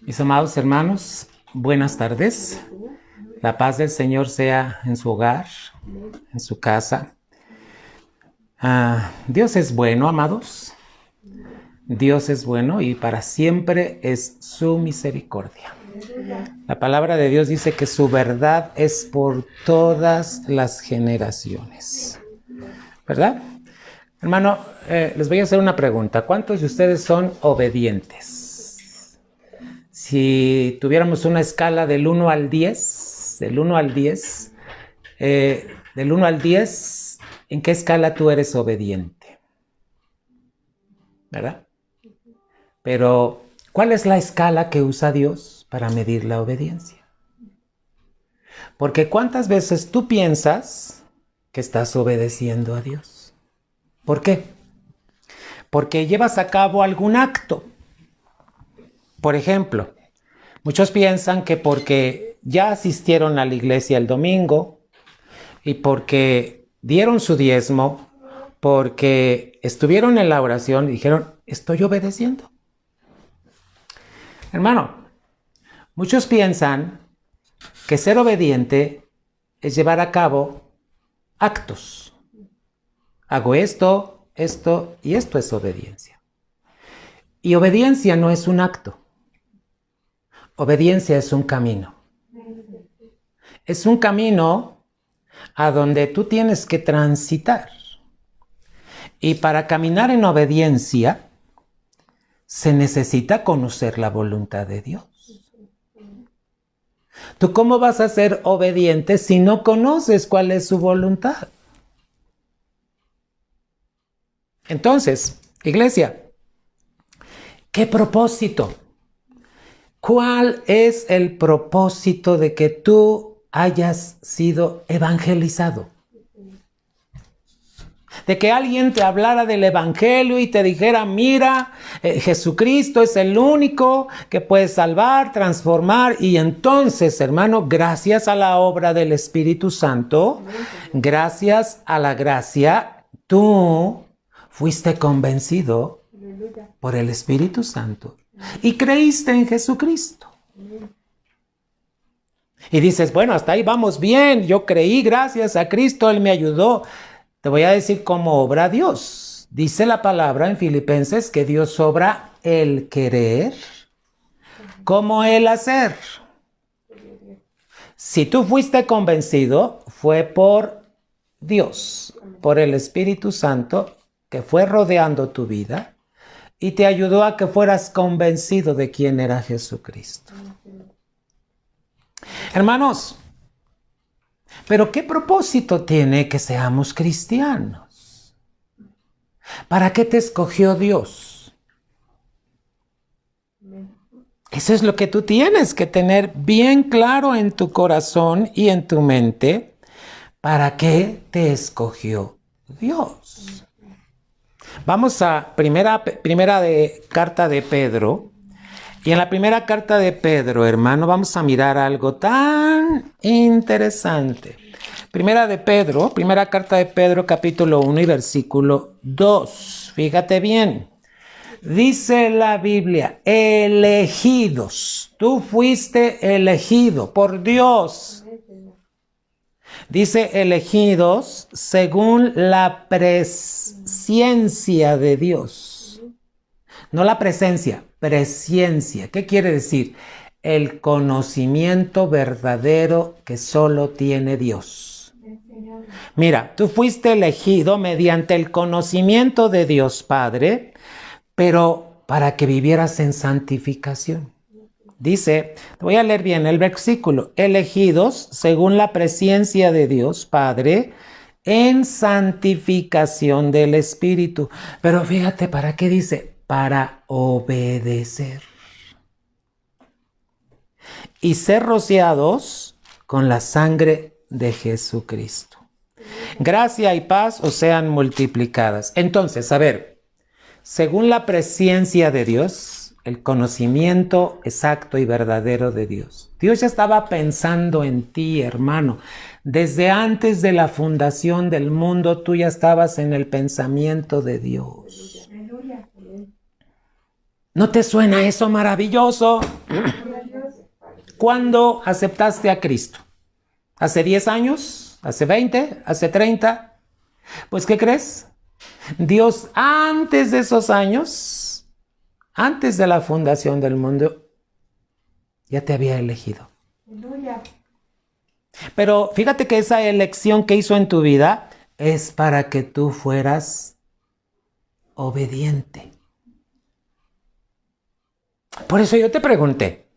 Mis amados hermanos, buenas tardes. La paz del Señor sea en su hogar, en su casa. Dios es bueno, amados. Dios es bueno y para siempre es su misericordia. La palabra de Dios dice que su verdad es por todas las generaciones. ¿Verdad? Hermano, les voy a hacer una pregunta. ¿Cuántos de ustedes son obedientes? Si tuviéramos una escala del 1 al 10, del 1 al 10, ¿en qué escala tú eres obediente? ¿Verdad? Pero, ¿cuál es la escala que usa Dios para medir la obediencia? Porque ¿cuántas veces tú piensas que estás obedeciendo a Dios? ¿Por qué? Porque llevas a cabo algún acto. Por ejemplo, muchos piensan que porque ya asistieron a la iglesia el domingo y porque dieron su diezmo, porque estuvieron en la oración y dijeron, estoy obedeciendo. Hermano, muchos piensan que ser obediente es llevar a cabo actos. Hago esto, esto y esto es obediencia. Y obediencia no es un acto. Obediencia es un camino. Es un camino a donde tú tienes que transitar. Y para caminar en obediencia se necesita conocer la voluntad de Dios. ¿Tú cómo vas a ser obediente si no conoces cuál es su voluntad? Entonces, iglesia, ¿qué propósito? ¿Cuál es el propósito de que tú hayas sido evangelizado? De que alguien te hablara del evangelio y te dijera, mira, Jesucristo es el único que puede salvar, transformar. Y entonces, hermano, gracias a la obra del Espíritu Santo, gracias a la gracia, tú fuiste convencido por el Espíritu Santo y creíste en Jesucristo. Y dices, bueno, hasta ahí vamos bien, yo creí, gracias a Cristo, Él me ayudó. Te voy a decir cómo obra Dios. Dice la palabra en Filipenses que Dios obra el querer como el hacer. Si tú fuiste convencido, fue por Dios, por el Espíritu Santo que fue rodeando tu vida y te ayudó a que fueras convencido de quién era Jesucristo. Hermanos, pero ¿qué propósito tiene que seamos cristianos? ¿Para qué te escogió Dios? Eso es lo que tú tienes que tener bien claro en tu corazón y en tu mente. ¿Para qué te escogió Dios? Vamos a primera carta de Pedro. Y en la primera carta de Pedro, hermano, vamos a mirar algo tan interesante. Primera carta de Pedro, capítulo 1 y versículo 2. Fíjate bien. Dice la Biblia, elegidos. Tú fuiste elegido por Dios. Dice elegidos según la presciencia de Dios. No la presencia, presciencia. ¿Qué quiere decir? El conocimiento verdadero que solo tiene Dios. Mira, tú fuiste elegido mediante el conocimiento de Dios Padre, pero para que vivieras en santificación. Dice, te voy a leer bien el versículo, elegidos según la presciencia de Dios Padre, en santificación del Espíritu. Pero fíjate, ¿para qué dice? Para obedecer y ser rociados con la sangre de Jesucristo. Gracia y paz os sean multiplicadas. Entonces, a ver, según la presciencia de Dios, el conocimiento exacto y verdadero de Dios. Dios ya estaba pensando en ti, hermano. Desde antes de la fundación del mundo, tú ya estabas en el pensamiento de Dios. ¿No te suena eso maravilloso? ¿Cuándo aceptaste a Cristo? ¿Hace 10 años? ¿Hace 20? ¿Hace 30? Pues, ¿qué crees? Dios, antes de esos años, antes de la fundación del mundo, ya te había elegido. Pero fíjate que esa elección que hizo en tu vida es para que tú fueras obediente. Por eso yo te pregunté,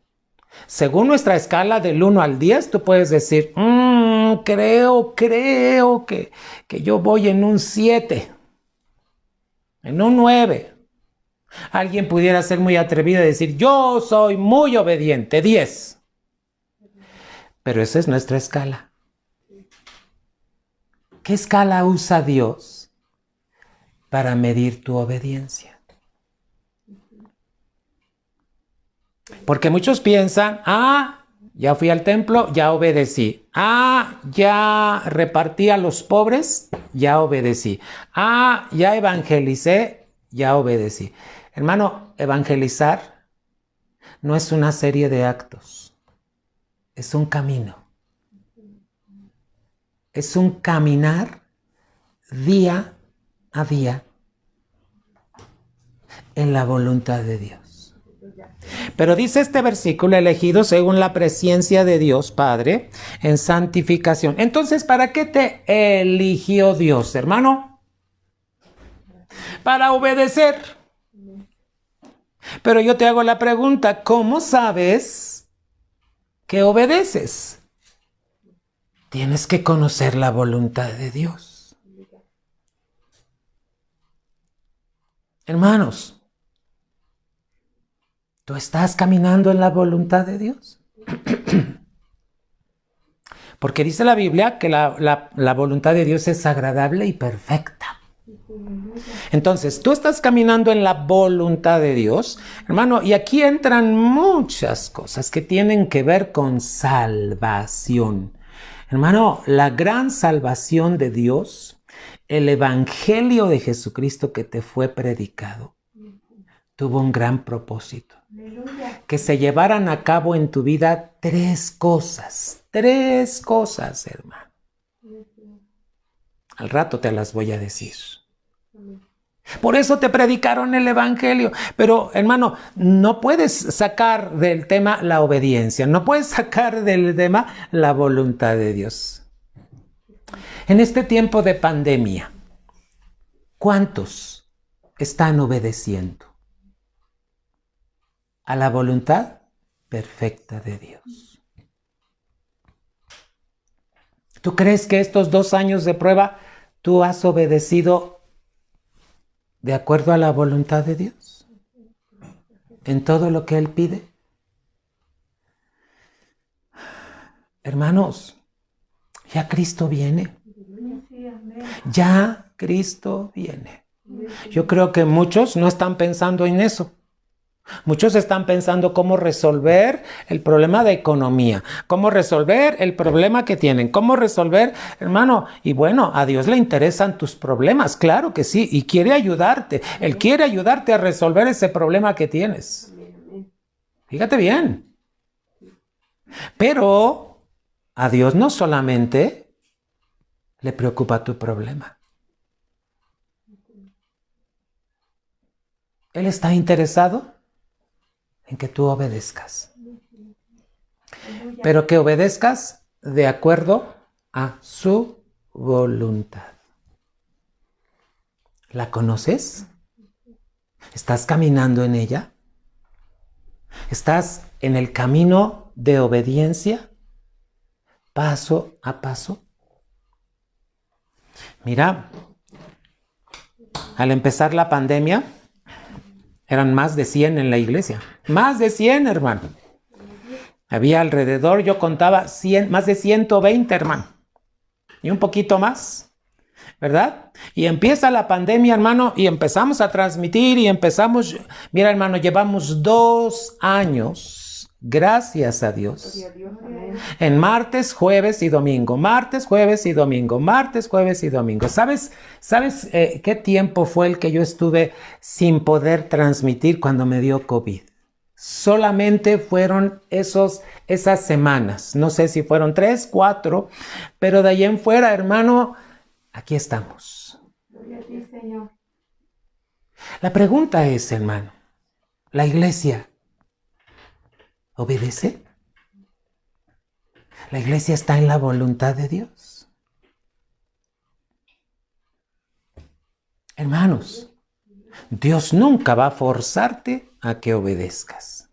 según nuestra escala del 1 al 10, tú puedes decir, creo que yo voy en un 7, en un 9. Alguien pudiera ser muy atrevido y decir, yo soy muy obediente, 10. Pero esa es nuestra escala. ¿Qué escala usa Dios para medir tu obediencia? Porque muchos piensan, ya fui al templo, ya obedecí. Ya repartí a los pobres, ya obedecí. Ya evangelicé, ya obedecí. Hermano, evangelizar no es una serie de actos, es un camino. Es un caminar día a día en la voluntad de Dios. Pero dice este versículo, elegido según la presencia de Dios Padre en santificación. Entonces, ¿para qué te eligió Dios, hermano? Para obedecer. Pero yo te hago la pregunta, ¿cómo sabes que obedeces? Tienes que conocer la voluntad de Dios. Hermanos, ¿tú estás caminando en la voluntad de Dios? Porque dice la Biblia que la voluntad de Dios es agradable y perfecta. Entonces, tú estás caminando en la voluntad de Dios, hermano, y aquí entran muchas cosas que tienen que ver con salvación. Hermano, la gran salvación de Dios, el evangelio de Jesucristo que te fue predicado, tuvo un gran propósito. Que se llevaran a cabo en tu vida tres cosas, hermano. Al rato te las voy a decir. Por eso te predicaron el evangelio. Pero, hermano, no puedes sacar del tema la obediencia. No puedes sacar del tema la voluntad de Dios. En este tiempo de pandemia, ¿cuántos están obedeciendo a la voluntad perfecta de Dios? ¿Tú crees que estos 2 años de prueba tú has obedecido de acuerdo a la voluntad de Dios? ¿En todo lo que Él pide? Hermanos, ya Cristo viene. Ya Cristo viene. Yo creo que muchos no están pensando en eso. Muchos están pensando cómo resolver el problema de economía, cómo resolver el problema que tienen, cómo resolver, hermano, y bueno, a Dios le interesan tus problemas, claro que sí, y quiere ayudarte. Él quiere ayudarte a resolver ese problema que tienes. Fíjate bien. Pero a Dios no solamente le preocupa tu problema. Él está interesado en que tú obedezcas. Pero que obedezcas de acuerdo a su voluntad. ¿La conoces? ¿Estás caminando en ella? ¿Estás en el camino de obediencia? Paso a paso. Mira, al empezar la pandemia, eran más de 100 en la iglesia. Más de 100, hermano. Había alrededor, yo contaba, más de 120, hermano. Y un poquito más, ¿verdad? Y empieza la pandemia, hermano, y empezamos a transmitir y empezamos... Mira, hermano, llevamos 2 años, gracias a Dios, en martes, jueves y domingo. Martes, jueves y domingo. Martes, jueves y domingo. ¿Sabes qué tiempo fue el que yo estuve sin poder transmitir cuando me dio COVID? Solamente fueron esas semanas. No sé si fueron 3, 4, pero de ahí en fuera, hermano, aquí estamos. Gloria a ti, Señor. La pregunta es, hermano, ¿la iglesia obedece? ¿La iglesia está en la voluntad de Dios? Hermanos, Dios nunca va a forzarte a que obedezcas.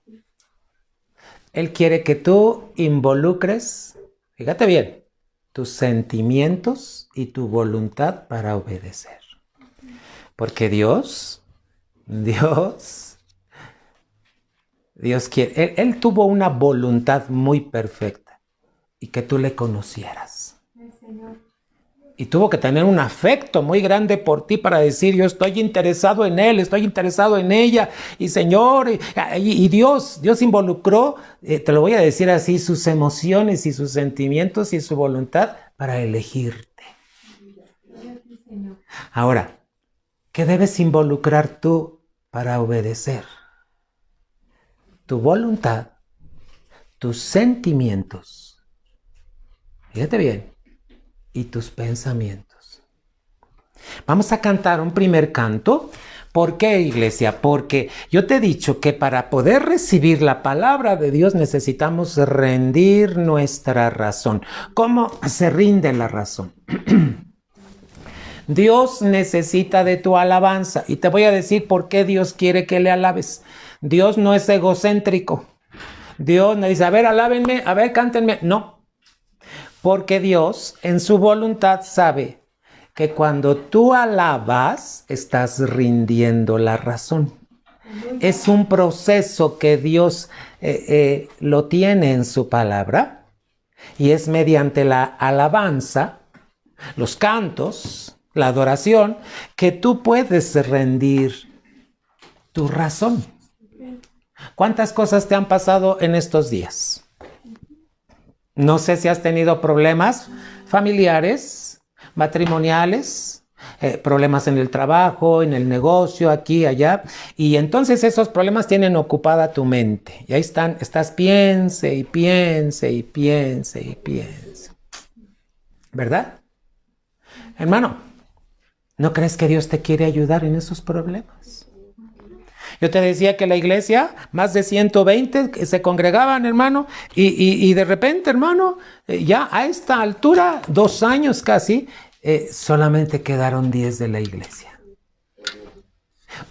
Él quiere que tú involucres, fíjate bien, tus sentimientos y tu voluntad para obedecer. Porque Dios quiere, Él tuvo una voluntad muy perfecta y que tú le conocieras. Sí, Señor. Y tuvo que tener un afecto muy grande por ti para decir, yo estoy interesado en él, estoy interesado en ella. Y Señor, y Dios involucró, te lo voy a decir así, sus emociones y sus sentimientos y su voluntad para elegirte. Sí, Señor. Ahora, ¿qué debes involucrar tú para obedecer? Tu voluntad, tus sentimientos, fíjate bien, y tus pensamientos. Vamos a cantar un primer canto. ¿Por qué, iglesia? Porque yo te he dicho que para poder recibir la palabra de Dios necesitamos rendir nuestra razón. ¿Cómo se rinde la razón? Dios necesita de tu alabanza. Y te voy a decir por qué Dios quiere que le alabes. Dios no es egocéntrico. Dios no dice, a ver, alábenme, a ver, cántenme. No. Porque Dios en su voluntad sabe que cuando tú alabas, estás rindiendo la razón. Es un proceso que Dios lo tiene en su palabra y es mediante la alabanza, los cantos, la adoración, que tú puedes rendir tu razón. ¿Cuántas cosas te han pasado en estos días? No sé si has tenido problemas familiares, matrimoniales, problemas en el trabajo, en el negocio, aquí, allá. Y entonces esos problemas tienen ocupada tu mente. Y ahí estás piense y piense y piense y piense. ¿Verdad? Hermano, ¿no crees que Dios te quiere ayudar en esos problemas? Yo te decía que la iglesia, más de 120 se congregaban, hermano, y de repente, hermano, ya a esta altura, 2 años casi, solamente quedaron 10 de la iglesia.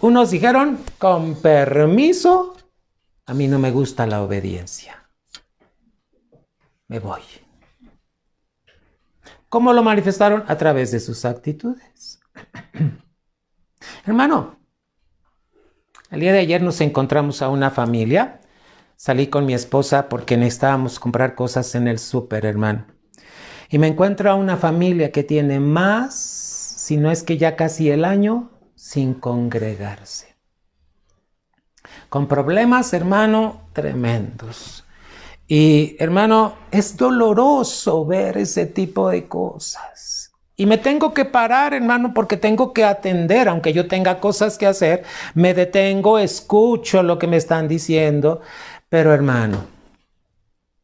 Unos dijeron, con permiso, a mí no me gusta la obediencia. Me voy. ¿Cómo lo manifestaron? A través de sus actitudes. Hermano, el día de ayer nos encontramos a una familia. Salí con mi esposa porque necesitábamos comprar cosas en el súper, hermano. Y me encuentro a una familia que tiene más, si no es que ya casi el año, sin congregarse. Con problemas, hermano, tremendos. Y, hermano, es doloroso ver ese tipo de cosas. Y me tengo que parar, hermano, porque tengo que atender, aunque yo tenga cosas que hacer, me detengo, escucho lo que me están diciendo. Pero, hermano,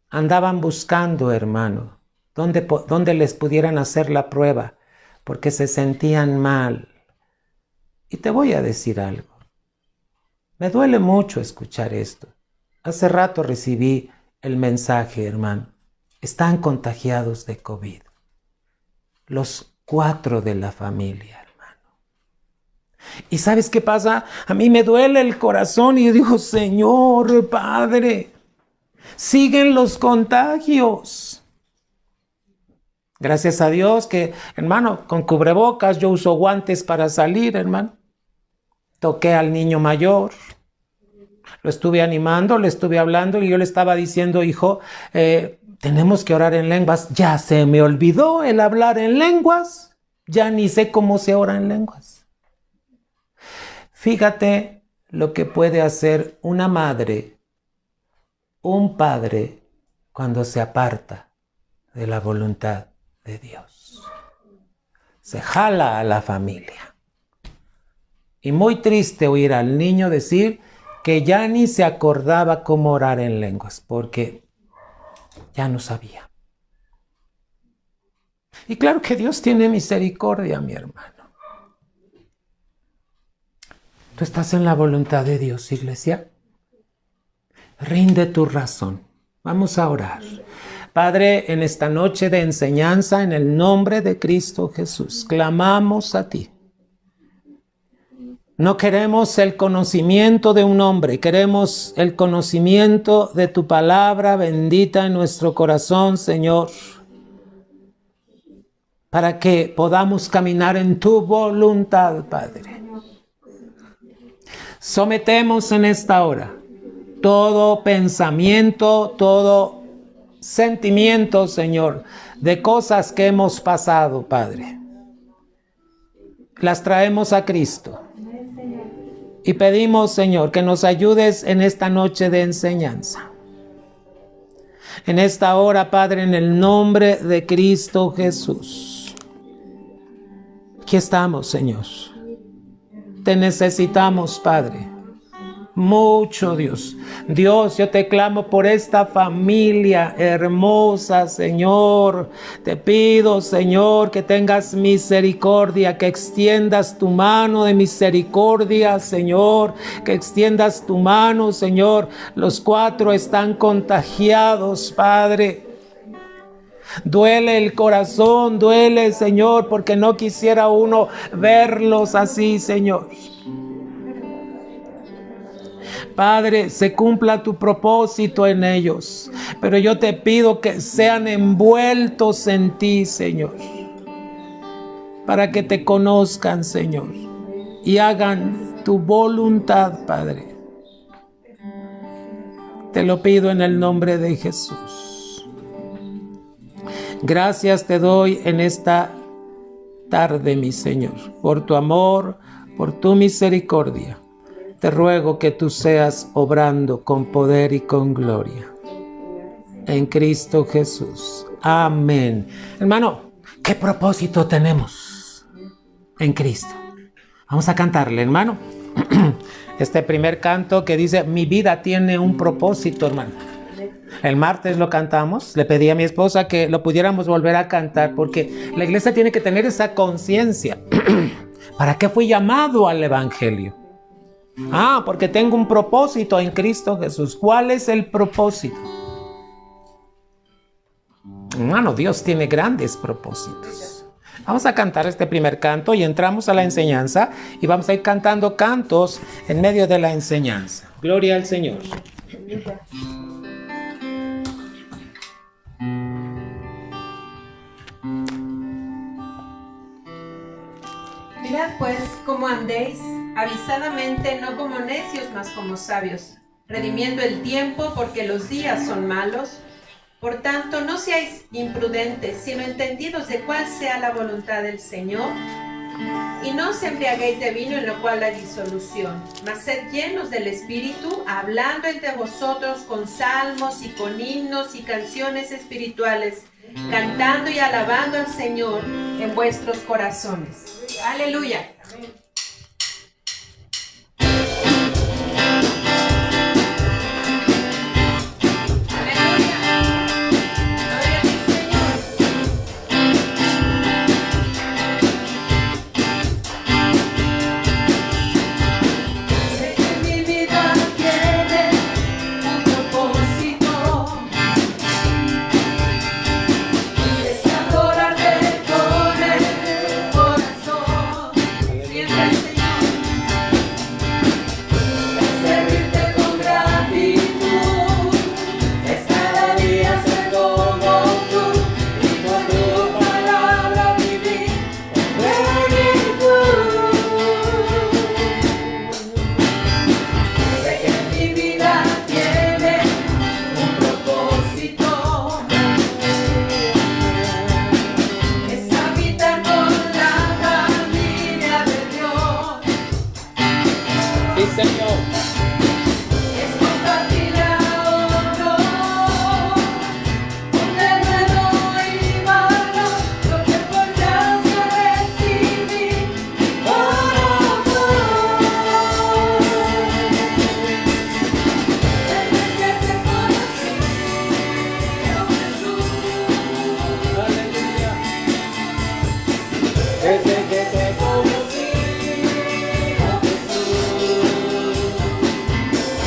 andaban buscando, hermano, dónde les pudieran hacer la prueba, porque se sentían mal. Y te voy a decir algo. Me duele mucho escuchar esto. Hace rato recibí el mensaje, hermano. Están contagiados de COVID. Los 4 de la familia, hermano. ¿Y sabes qué pasa? A mí me duele el corazón y yo digo, Señor, Padre, siguen los contagios. Gracias a Dios que, hermano, con cubrebocas, yo uso guantes para salir, hermano. Toqué al niño mayor. Lo estuve animando, le estuve hablando y yo le estaba diciendo, hijo, tenemos que orar en lenguas. Ya se me olvidó el hablar en lenguas. Ya ni sé cómo se ora en lenguas. Fíjate lo que puede hacer una madre, un padre, cuando se aparta de la voluntad de Dios. Se jala a la familia. Y muy triste oír al niño decir que ya ni se acordaba cómo orar en lenguas, porque ya no sabía. Y claro que Dios tiene misericordia, mi hermano. ¿Tú estás en la voluntad de Dios, iglesia? Rinde tu razón. Vamos a orar. Padre, en esta noche de enseñanza, en el nombre de Cristo Jesús, clamamos a ti. No queremos el conocimiento de un hombre, queremos el conocimiento de tu palabra bendita en nuestro corazón, Señor, para que podamos caminar en tu voluntad, Padre. Sometemos en esta hora todo pensamiento, todo sentimiento, Señor, de cosas que hemos pasado, Padre. Las traemos a Cristo. Y pedimos, Señor, que nos ayudes en esta noche de enseñanza. En esta hora, Padre, en el nombre de Cristo Jesús. Aquí estamos, Señor. Te necesitamos, Padre. Mucho, Dios. Dios, yo te clamo por esta familia hermosa, Señor. Te pido, Señor, que tengas misericordia, que extiendas tu mano de misericordia, Señor. Que extiendas tu mano, Señor. Los 4 están contagiados, Padre. Duele el corazón, duele, Señor, porque no quisiera uno verlos así, Señor. Padre, se cumpla tu propósito en ellos, pero yo te pido que sean envueltos en ti, Señor, para que te conozcan, Señor, y hagan tu voluntad, Padre. Te lo pido en el nombre de Jesús. Gracias te doy en esta tarde, mi Señor, por tu amor, por tu misericordia. Te ruego que tú seas obrando con poder y con gloria. En Cristo Jesús. Amén. Hermano, ¿qué propósito tenemos en Cristo? Vamos a cantarle, hermano. Este primer canto que dice, mi vida tiene un propósito, hermano. El martes lo cantamos. Le pedí a mi esposa que lo pudiéramos volver a cantar porque la iglesia tiene que tener esa conciencia. ¿Para qué fui llamado al evangelio? Porque tengo un propósito en Cristo Jesús. ¿Cuál es el propósito? Hermano, Dios tiene grandes propósitos. Vamos a cantar este primer canto y entramos a la enseñanza y vamos a ir cantando cantos en medio de la enseñanza. Gloria al Señor. Mirad pues cómo andéis, avisadamente, no como necios, mas como sabios, redimiendo el tiempo, porque los días son malos. Por tanto, no seáis imprudentes, sino entendidos de cuál sea la voluntad del Señor. Y no os embriaguéis de vino, en lo cual hay disolución, mas sed llenos del Espíritu, hablando entre vosotros con salmos y con himnos y canciones espirituales, cantando y alabando al Señor en vuestros corazones. Aleluya. Siempre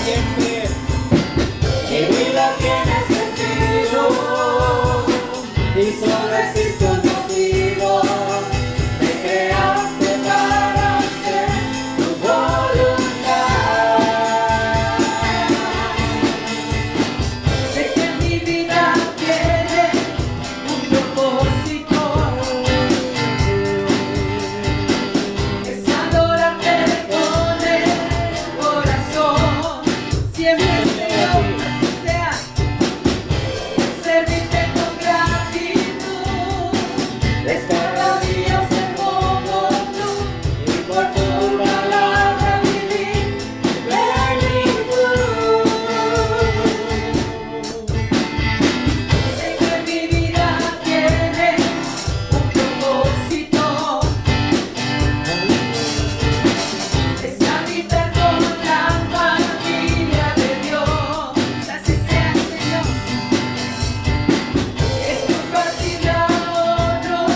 siempre. Mi vida tiene sentido y solo existe un motivo. Me creaste para hacer tu voluntad. Sé que mi vida tiene un propósito. Es adorarte con el corazón. Siempre Señor, sea servirte con gratitud. Es cada día ser como tú y por tu palabra vivir plenitud. Sé que mi vida tiene un propósito. Es habitar con la familia de Dios. Así sea, Señor. Es compartir la honor,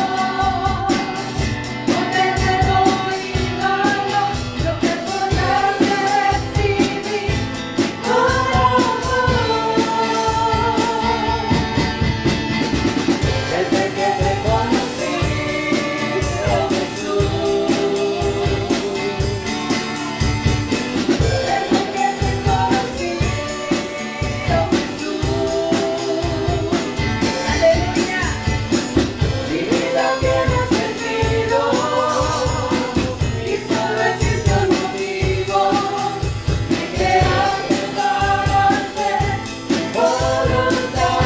ponerlo y darlo, lo que podrás recibir con amor. Desde que te conocí, oh Jesús. Desde que te conocí, oh Jesús. Aleluya. Mi vida tiene sentido y solo existe un motivo. Me creaste para hacer tu voluntad.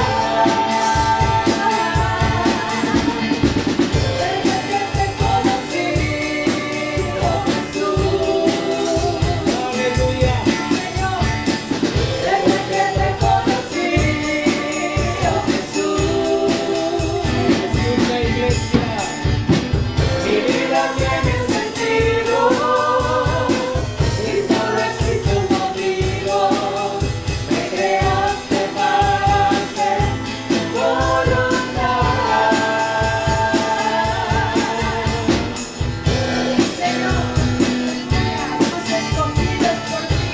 Desde que te conocí, oh Jesús. Aleluya. Señor, desde que te conocí, oh Jesús. Jesús, la iglesia. Mi vida tiene sentido y solo existe un motivo. Me creaste para hacer tu voluntad. Señor, somos escogidos por ti,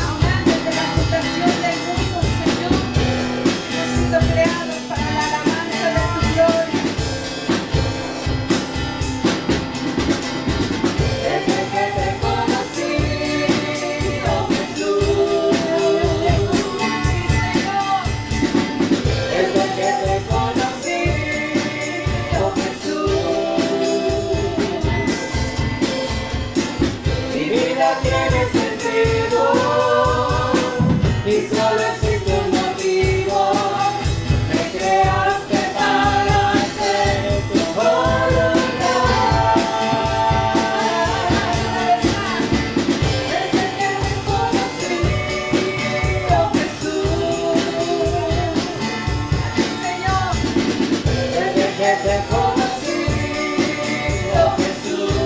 aún antes de la fundación del mundo, Señor. Hemos sido creados para la alabanza de tu gloria. Desde que te conocí, oh Jesús. Señor, desde que te conocí, oh Jesús. Mi vida tiene sentido y solo existe un motivo. Me creaste para hacer tu voluntad. Desde que te conocí, oh Jesús. Señor, desde que te conocí, oh Jesús.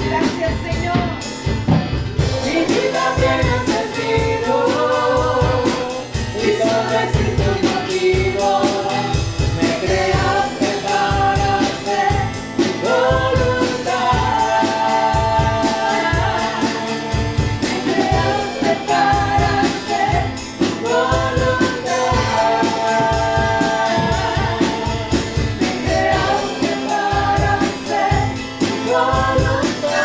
Gracias, Señor. Mi vida tiene sentido y solo existe un motivo. Me creaste para hacer tu voluntad. Me creaste para hacer tu voluntad. Me creaste para hacer tu voluntad.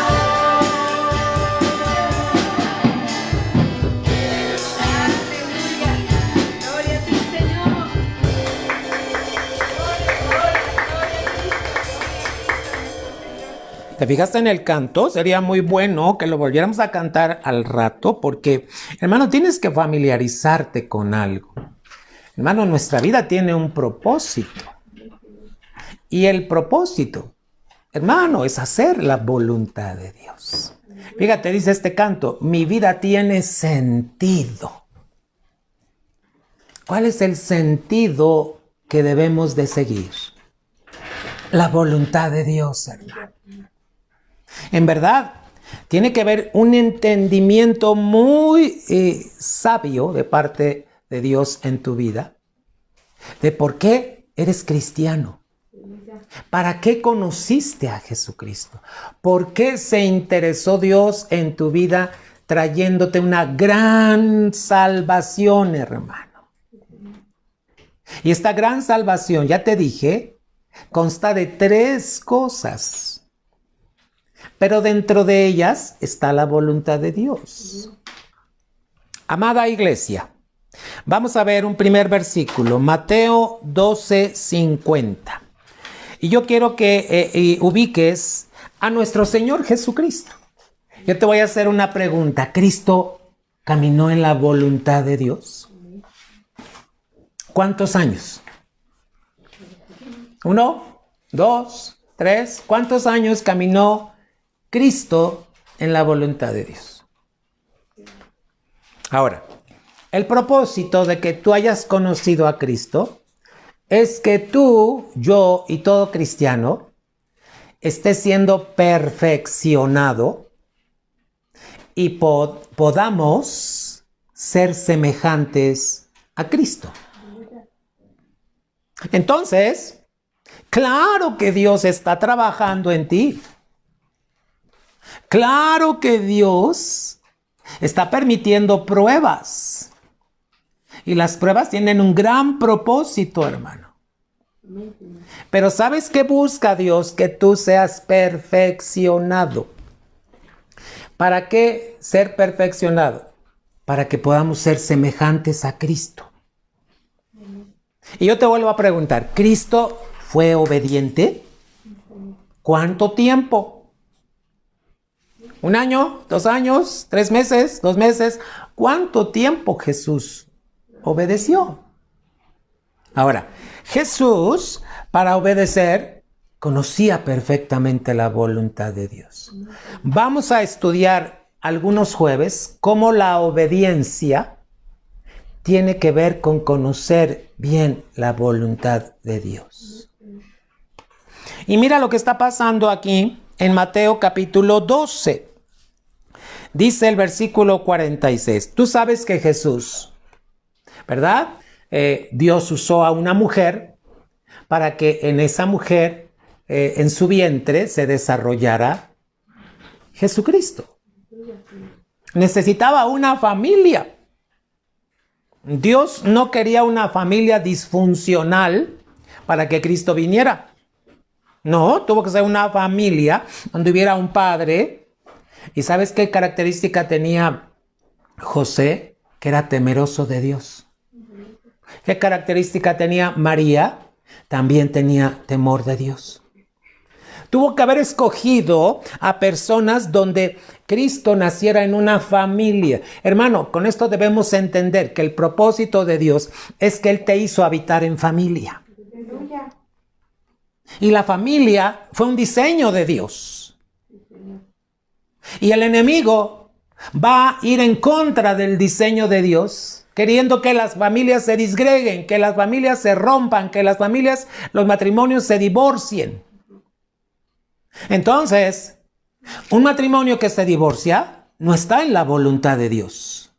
Aleluya. Gloria a ti, Señor. Gloria, gloria, gloria a Cristo. ¿Te fijaste en el canto? Sería muy bueno que lo volviéramos a cantar al rato porque, hermano, tienes que familiarizarte con algo. Hermano, nuestra vida tiene un propósito. Y el propósito, hermano, es hacer la voluntad de Dios. Fíjate, dice este canto, mi vida tiene sentido. ¿Cuál es el sentido que debemos de seguir? La voluntad de Dios, hermano. En verdad, tiene que haber un entendimiento muy sabio de parte de Dios en tu vida, de por qué eres cristiano, para qué conociste a Jesucristo, por qué se interesó Dios en tu vida trayéndote una gran salvación, hermano. Y esta gran salvación, ya te dije, consta de 3 cosas. Pero dentro de ellas está la voluntad de Dios. Amada iglesia, vamos a ver un primer versículo, Mateo 12:50. Y yo quiero que ubiques a nuestro Señor Jesucristo. Yo te voy a hacer una pregunta. ¿Cristo caminó en la voluntad de Dios? ¿Cuántos años? 1, 2, 3. ¿Cuántos años caminó Cristo en la voluntad de Dios? Ahora, el propósito de que tú hayas conocido a Cristo es que tú, yo y todo cristiano esté siendo perfeccionado y podamos ser semejantes a Cristo. Entonces, claro que Dios está trabajando en ti. Claro que Dios está permitiendo pruebas. Y las pruebas tienen un gran propósito, hermano. Pero ¿sabes qué busca Dios? Que tú seas perfeccionado. ¿Para qué ser perfeccionado? Para que podamos ser semejantes a Cristo. Y yo te vuelvo a preguntar, ¿Cristo fue obediente? ¿Cuánto tiempo? ¿1 año? ¿2 años? ¿3 meses? ¿2 meses? ¿Cuánto tiempo Jesús obedeció? Ahora, Jesús, para obedecer, conocía perfectamente la voluntad de Dios. Vamos a estudiar algunos jueves cómo la obediencia tiene que ver con conocer bien la voluntad de Dios. Y mira lo que está pasando aquí en Mateo capítulo 12. Dice el versículo 46. Tú sabes que Jesús, ¿verdad? Dios usó a una mujer para que en esa mujer, en su vientre, se desarrollara Jesucristo. Necesitaba una familia. Dios no quería una familia disfuncional para que Cristo viniera. No, tuvo que ser una familia donde hubiera un padre. ¿Y sabes qué característica tenía José? Que era temeroso de Dios. ¿Qué característica tenía María? También tenía temor de Dios. Tuvo que haber escogido a personas donde Cristo naciera en una familia. Hermano, con esto debemos entender que el propósito de Dios es que Él te hizo habitar en familia. Aleluya. Y la familia fue un diseño de Dios. Y el enemigo va a ir en contra del diseño de Dios, queriendo que las familias se disgreguen, que las familias se rompan, que las familias, los matrimonios se divorcien. Entonces, un matrimonio que se divorcia no está en la voluntad de Dios.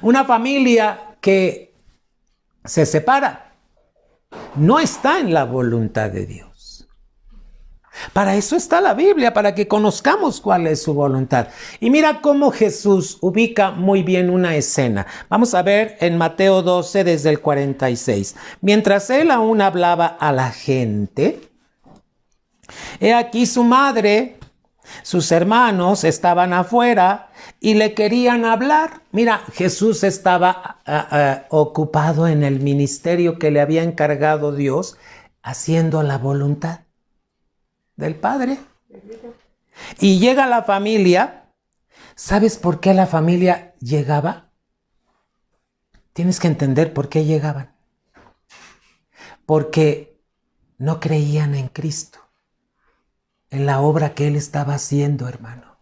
Una familia que se separa no está en la voluntad de Dios. Para eso está la Biblia, para que conozcamos cuál es su voluntad. Y mira cómo Jesús ubica muy bien una escena. Vamos a ver en Mateo 12 desde el 46. Mientras él aún hablaba a la gente, he aquí su madre, sus hermanos estaban afuera y le querían hablar. Mira, Jesús estaba ocupado en el ministerio que le había encargado Dios, haciendo la voluntad del Padre. Y llega la familia. ¿Sabes por qué la familia llegaba? Tienes que entender por qué llegaban. Porque no creían en Cristo, en la obra que Él estaba haciendo, hermano.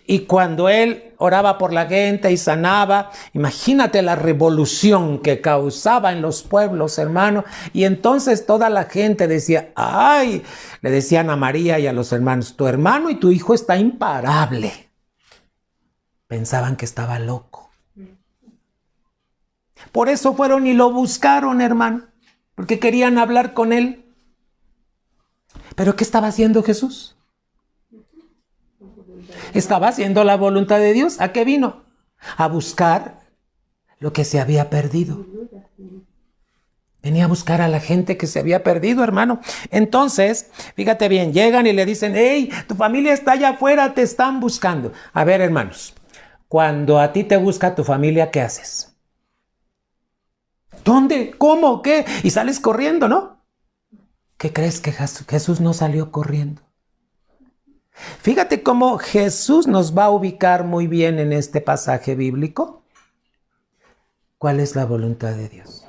Y cuando Él oraba por la gente y sanaba, imagínate la revolución que causaba en los pueblos, hermano. Y entonces toda la gente decía, ay, le decían a María y a los hermanos, tu hermano y tu hijo está imparable. Pensaban que estaba loco. Por eso fueron y lo buscaron, hermano, porque querían hablar con Él. ¿Pero qué estaba haciendo Jesús? Estaba haciendo la voluntad de Dios. ¿A qué vino? A buscar lo que se había perdido. Venía a buscar a la gente que se había perdido, hermano. Entonces, fíjate bien, llegan y le dicen, hey, tu familia está allá afuera, te están buscando. A ver, hermanos, cuando a ti te busca tu familia, ¿qué haces? ¿Dónde? ¿Cómo? ¿Qué? Y sales corriendo, ¿no? ¿Qué crees que Jesús no salió corriendo? Fíjate cómo Jesús nos va a ubicar muy bien en este pasaje bíblico. ¿Cuál es la voluntad de Dios?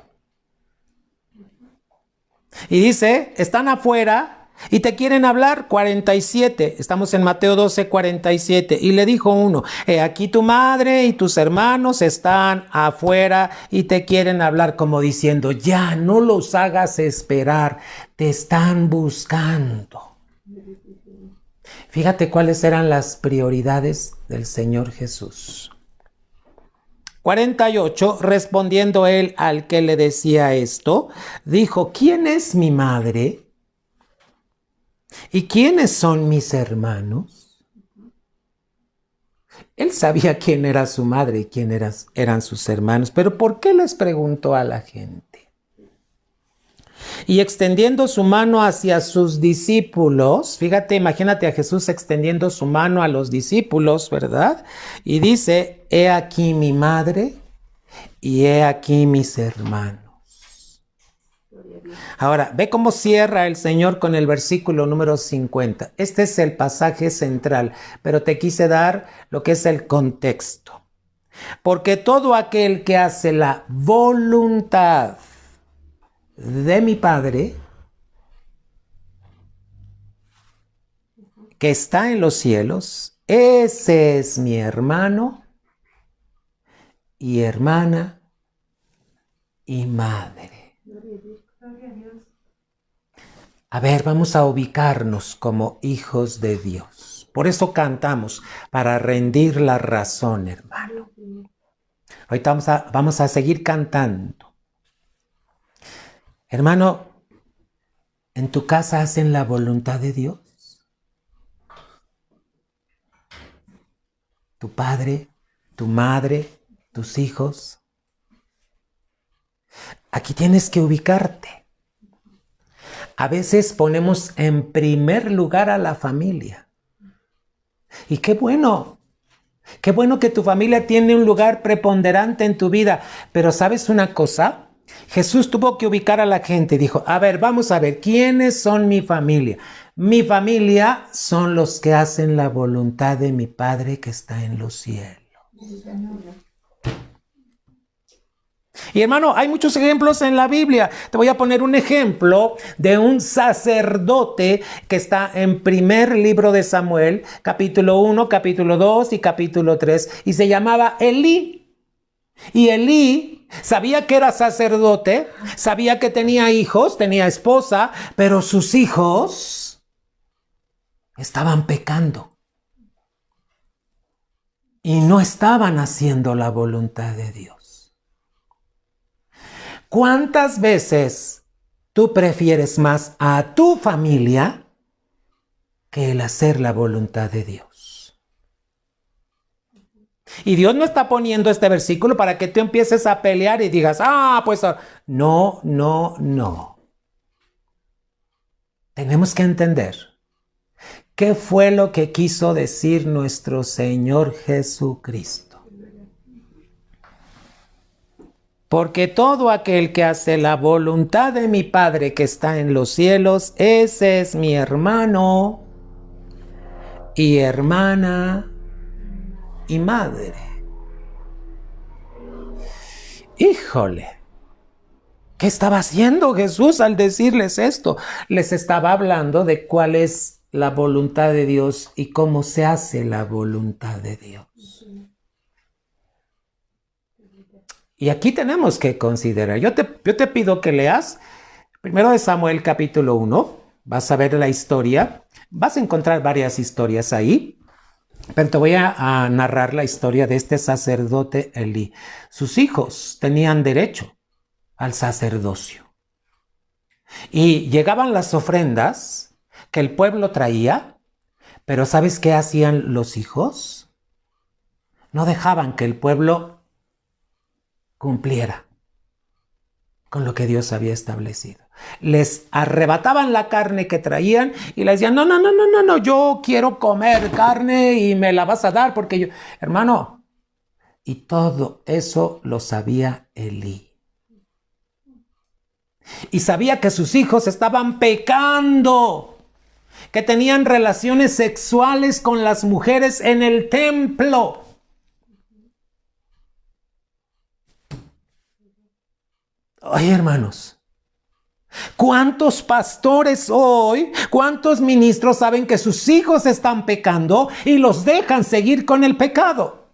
Y dice, están afuera y te quieren hablar. 47, estamos en Mateo 12, 47. Y le dijo uno, he aquí tu madre y tus hermanos están afuera y te quieren hablar, como diciendo, ya no los hagas esperar, te están buscando. Fíjate cuáles eran las prioridades del Señor Jesús. 48, respondiendo él al que le decía esto, dijo, ¿quién es mi madre? ¿Y quiénes son mis hermanos? Él sabía quién era su madre y quién eran sus hermanos, pero ¿por qué les preguntó a la gente? Y extendiendo su mano hacia sus discípulos, fíjate, imagínate a Jesús extendiendo su mano a los discípulos, ¿verdad? Y dice, he aquí mi madre y he aquí mis hermanos. Ahora, ve cómo cierra el Señor con el versículo número 50. Este es el pasaje central, pero te quise dar lo que es el contexto. Porque todo aquel que hace la voluntad de mi Padre, que está en los cielos, ese es mi hermano y hermana y madre. A ver, vamos a ubicarnos como hijos de Dios. Por eso cantamos, para rendir la razón, hermano. Ahorita vamos a seguir cantando. Hermano, ¿en tu casa hacen la voluntad de Dios? ¿Tu padre, tu madre, tus hijos? Aquí tienes que ubicarte. A veces ponemos en primer lugar a la familia. Y qué bueno que tu familia tiene un lugar preponderante en tu vida. Pero ¿sabes una cosa? Jesús tuvo que ubicar a la gente y dijo, a ver, vamos a ver, ¿quiénes son mi familia? Mi familia son los que hacen la voluntad de mi Padre que está en los cielos. Y hermano, hay muchos ejemplos en la Biblia. Te voy a poner un ejemplo de un sacerdote que está en primer libro de Samuel, capítulo 1, capítulo 2 y capítulo 3, y se llamaba Elí. Y Elí sabía que era sacerdote, sabía que tenía hijos, tenía esposa, pero sus hijos estaban pecando y no estaban haciendo la voluntad de Dios. ¿Cuántas veces tú prefieres más a tu familia que el hacer la voluntad de Dios? Y Dios no está poniendo este versículo para que tú empieces a pelear y digas, pues no. Tenemos que entender qué fue lo que quiso decir nuestro Señor Jesucristo. Porque todo aquel que hace la voluntad de mi Padre que está en los cielos, ese es mi hermano y hermana y madre. Híjole, ¿qué estaba haciendo Jesús al decirles esto? Les estaba hablando de cuál es la voluntad de Dios y cómo se hace la voluntad de Dios. Y aquí tenemos que considerar, yo te pido que leas primero de Samuel capítulo 1, vas a ver la historia, vas a encontrar varias historias ahí, pero te voy a narrar la historia de este sacerdote Elí. Sus hijos tenían derecho al sacerdocio. Y llegaban las ofrendas que el pueblo traía, Pero ¿sabes qué hacían los hijos? No dejaban que el pueblo cumpliera con lo que Dios había establecido. Les arrebataban la carne que traían y les decían, no, yo quiero comer carne y me la vas a dar porque yo... Hermano, y todo eso lo sabía Elí. Y sabía que sus hijos estaban pecando, que tenían relaciones sexuales con las mujeres en el templo. Oye, hermanos, ¿cuántos pastores hoy, cuántos ministros saben que sus hijos están pecando y los dejan seguir con el pecado?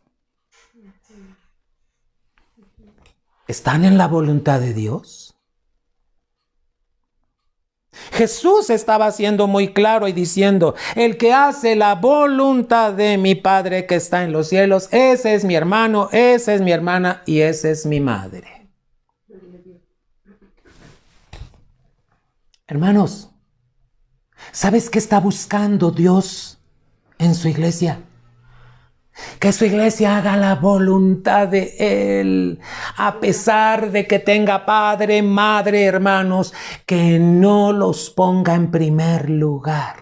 ¿Están en la voluntad de Dios? Jesús estaba siendo muy claro y diciendo, el que hace la voluntad de mi Padre que está en los cielos, ese es mi hermano, esa es mi hermana y esa es mi madre. Hermanos, ¿sabes qué está buscando Dios en su iglesia? Que su iglesia haga la voluntad de Él, a pesar de que tenga padre, madre, hermanos, que no los ponga en primer lugar.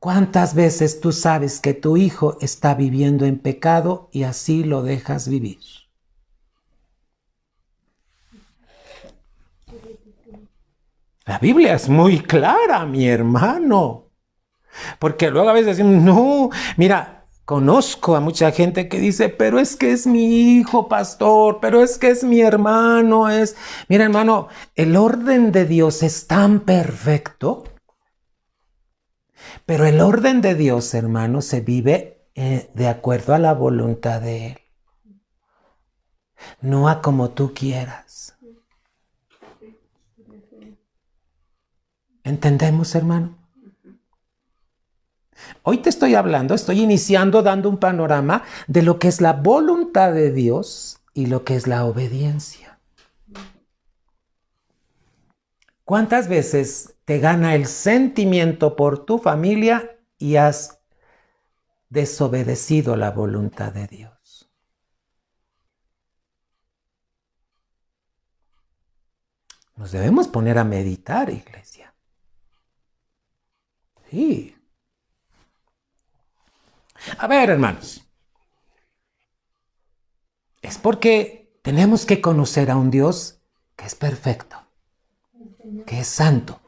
¿Cuántas veces tú sabes que tu hijo está viviendo en pecado y así lo dejas vivir? La Biblia es muy clara, mi hermano. Porque luego a veces decimos, no, mira, conozco a mucha gente que dice, pero es que es mi hijo, pastor, pero es que es mi hermano, es... Mira, hermano, el orden de Dios es tan perfecto, pero el orden de Dios, hermano, se vive de acuerdo a la voluntad de Él, no a como tú quieras. ¿Entendemos, hermano? Hoy te estoy hablando, estoy iniciando dando un panorama de lo que es la voluntad de Dios y lo que es la obediencia. ¿Cuántas veces te gana el sentimiento por tu familia y has desobedecido la voluntad de Dios? Nos debemos poner a meditar, iglesia. Sí. A ver, hermanos, es porque tenemos que conocer a un Dios que es perfecto, que es santo,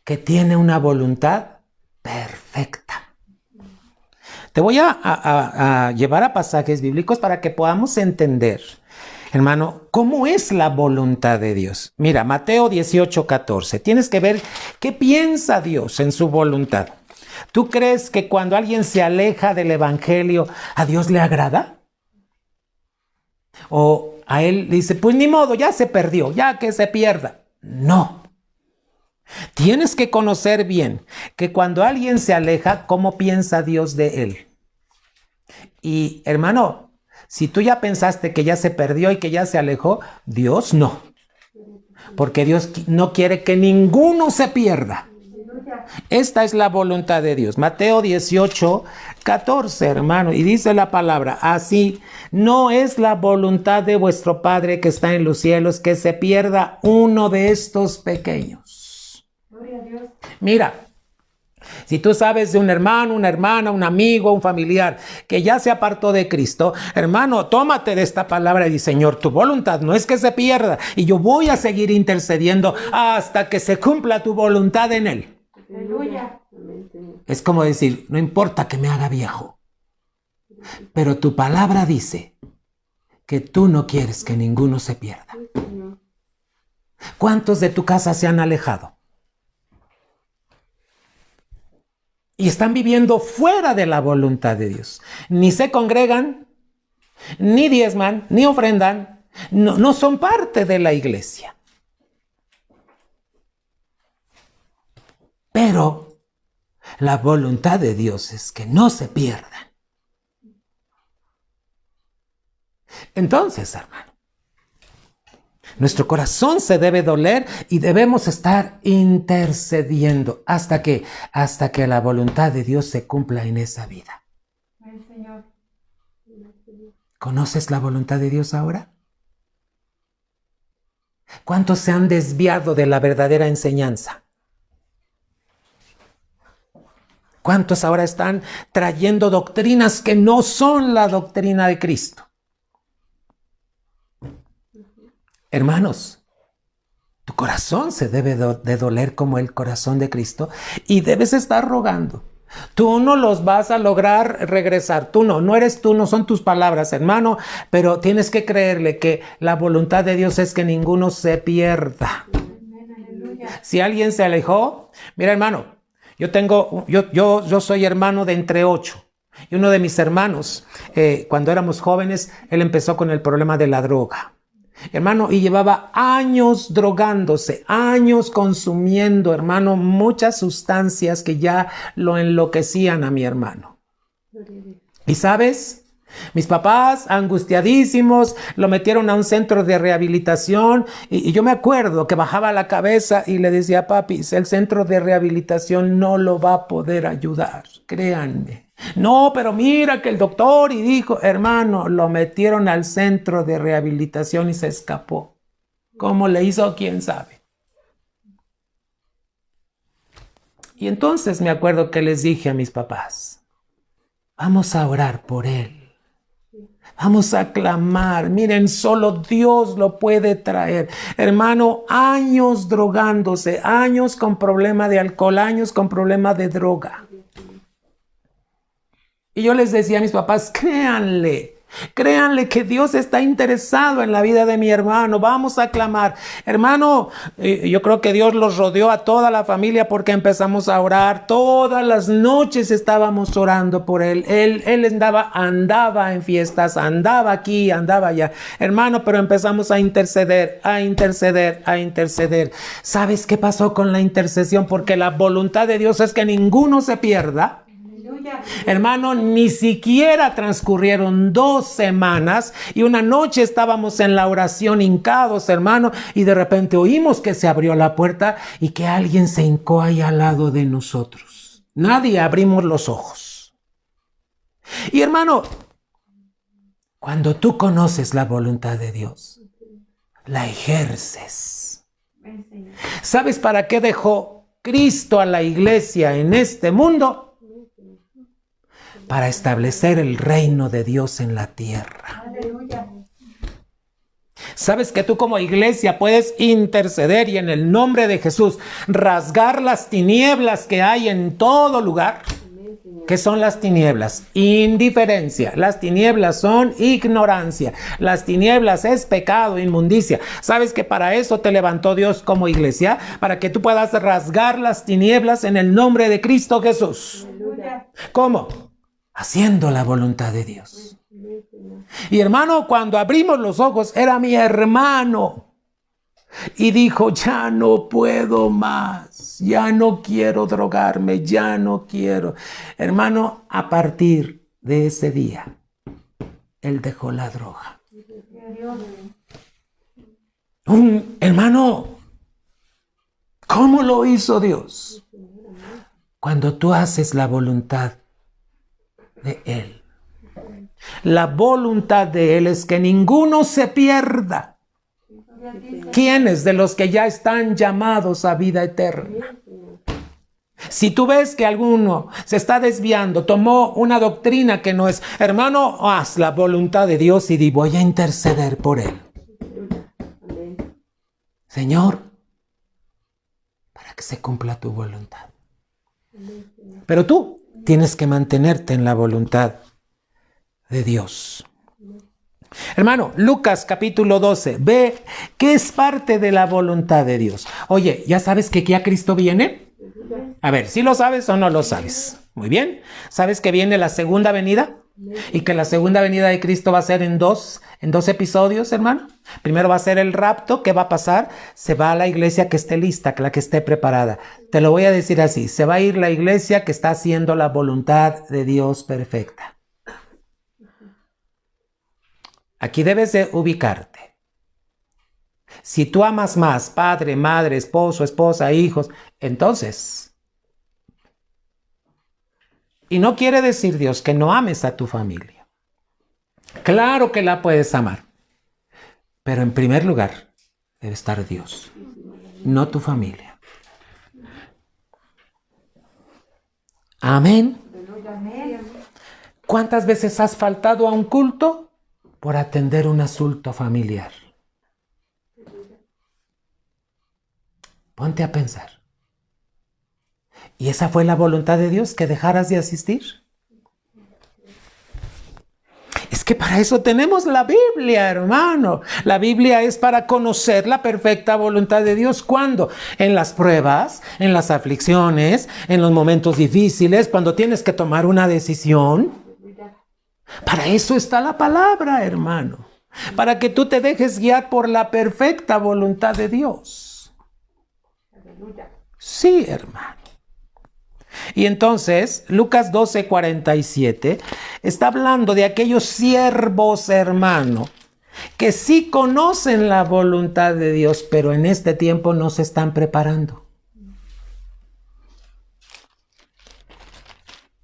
que tiene una voluntad perfecta. Te voy a llevar a pasajes bíblicos para que podamos entender, hermano, cómo es la voluntad de Dios. Mira, Mateo 18:14. Tienes que ver qué piensa Dios en su voluntad. ¿Tú crees que cuando alguien se aleja del evangelio, a Dios le agrada? O a él dice, pues ni modo, ya se perdió, ya que se pierda. No. Tienes que conocer bien que cuando alguien se aleja, ¿cómo piensa Dios de él? Y hermano, si tú ya pensaste que ya se perdió y que ya se alejó, Dios no. Porque Dios no quiere que ninguno se pierda. Esta es la voluntad de Dios. Mateo 18:14, hermano. Y dice la palabra, así no es la voluntad de vuestro Padre que está en los cielos que se pierda uno de estos pequeños. Gloria a Dios. Mira, si tú sabes de un hermano, una hermana, un amigo, un familiar que ya se apartó de Cristo, hermano, tómate de esta palabra y di, Señor, tu voluntad no es que se pierda y yo voy a seguir intercediendo hasta que se cumpla tu voluntad en él. Aleluya. Es como decir, no importa que me haga viejo, pero tu palabra dice que tú no quieres que ninguno se pierda. ¿Cuántos de tu casa se han alejado? Y están viviendo fuera de la voluntad de Dios. Ni se congregan, ni diezman, ni ofrendan, no son parte de la iglesia. Pero la voluntad de Dios es que no se pierdan. Entonces, hermano, Nuestro corazón se debe doler y debemos estar intercediendo hasta que la voluntad de Dios se cumpla en esa vida. Amén, Señor. ¿Conoces la voluntad de Dios ahora? ¿Cuántos se han desviado de la verdadera enseñanza? ¿Cuántos ahora están trayendo doctrinas que no son la doctrina de Cristo? Hermanos, tu corazón se debe de doler como el corazón de Cristo y debes estar rogando. Tú no los vas a lograr regresar. Tú no eres tú, no son tus palabras, hermano, pero tienes que creerle que la voluntad de Dios es que ninguno se pierda. Si alguien se alejó, mira, hermano, yo soy hermano de entre 8. Y uno de mis hermanos, cuando éramos jóvenes, él empezó con el problema de la droga. Hermano, y llevaba años drogándose, años consumiendo, hermano, muchas sustancias que ya lo enloquecían a mi hermano. Y ¿sabes? Mis papás, angustiadísimos, lo metieron a un centro de rehabilitación y yo me acuerdo que bajaba la cabeza y le decía, papi, el centro de rehabilitación no lo va a poder ayudar, créanme. No, pero mira que el doctor y dijo, hermano, lo metieron al centro de rehabilitación y se escapó. ¿Cómo le hizo? ¿Quién sabe? Y entonces me acuerdo que les dije a mis papás, vamos a orar por él. Vamos a clamar. Miren, solo Dios lo puede traer. Hermano, años drogándose, años con problema de alcohol, años con problema de droga. Y yo les decía a mis papás, créanle que Dios está interesado en la vida de mi hermano. Vamos a clamar. Hermano, yo creo que Dios los rodeó a toda la familia porque empezamos a orar. Todas las noches estábamos orando por él. Él andaba en fiestas, andaba aquí, andaba allá. Hermano, pero empezamos a interceder. ¿Sabes qué pasó con la intercesión? Porque la voluntad de Dios es que ninguno se pierda. Hermano, ni siquiera transcurrieron 2 semanas y una noche estábamos en la oración hincados, hermano, y de repente oímos que se abrió la puerta y que alguien se hincó ahí al lado de nosotros. Nadie abrimos los ojos. Y hermano, cuando tú conoces la voluntad de Dios, la ejerces. ¿Sabes para qué dejó Cristo a la iglesia en este mundo? Para establecer el reino de Dios en la tierra. Aleluya. ¿Sabes que tú como iglesia puedes interceder y en el nombre de Jesús rasgar las tinieblas que hay en todo lugar? ¿Qué son las tinieblas? Indiferencia. Las tinieblas son ignorancia. Las tinieblas es pecado, inmundicia. ¿Sabes que para eso te levantó Dios como iglesia? Para que tú puedas rasgar las tinieblas en el nombre de Cristo Jesús. Aleluya. ¿Cómo? Haciendo la voluntad de Dios. Y hermano, cuando abrimos los ojos, era mi hermano. Y dijo, ya no puedo más. Ya no quiero drogarme. Ya no quiero. Hermano, a partir de ese día, él dejó la droga. Hermano, ¿cómo lo hizo Dios? Cuando tú haces la voluntad de Él. La voluntad de Él es que ninguno se pierda. ¿Quiénes de los que ya están llamados a vida eterna? Si tú ves que alguno se está desviando, tomó una doctrina que no es, hermano, haz la voluntad de Dios y di, voy a interceder por él. Señor, para que se cumpla tu voluntad. Pero tú tienes que mantenerte en la voluntad de Dios. Hermano, Lucas capítulo 12, ve qué es parte de la voluntad de Dios. Oye, ¿ya sabes que ya Cristo viene? A ver, ¿sí lo sabes o no lo sabes? Muy bien. ¿Sabes que viene la segunda venida? Y que la segunda venida de Cristo va a ser en dos episodios, hermano. Primero va a ser el rapto. ¿Qué va a pasar? Se va a la iglesia que esté lista, que la que esté preparada. Te lo voy a decir así. Se va a ir la iglesia que está haciendo la voluntad de Dios perfecta. Aquí debes de ubicarte. Si tú amas más, padre, madre, esposo, esposa, hijos, entonces... Y no quiere decir Dios que no ames a tu familia. Claro que la puedes amar. Pero en primer lugar debe estar Dios, no tu familia. Amén. ¿Cuántas veces has faltado a un culto por atender un asunto familiar? Ponte a pensar. ¿Y esa fue la voluntad de Dios, que dejaras de asistir? Es que para eso tenemos la Biblia, hermano. La Biblia es para conocer la perfecta voluntad de Dios. ¿Cuándo? En las pruebas, en las aflicciones, en los momentos difíciles, cuando tienes que tomar una decisión. Para eso está la palabra, hermano. Para que tú te dejes guiar por la perfecta voluntad de Dios. Sí, hermano. Y entonces, Lucas 12:47 está hablando de aquellos siervos, hermano, que sí conocen la voluntad de Dios, pero en este tiempo no se están preparando.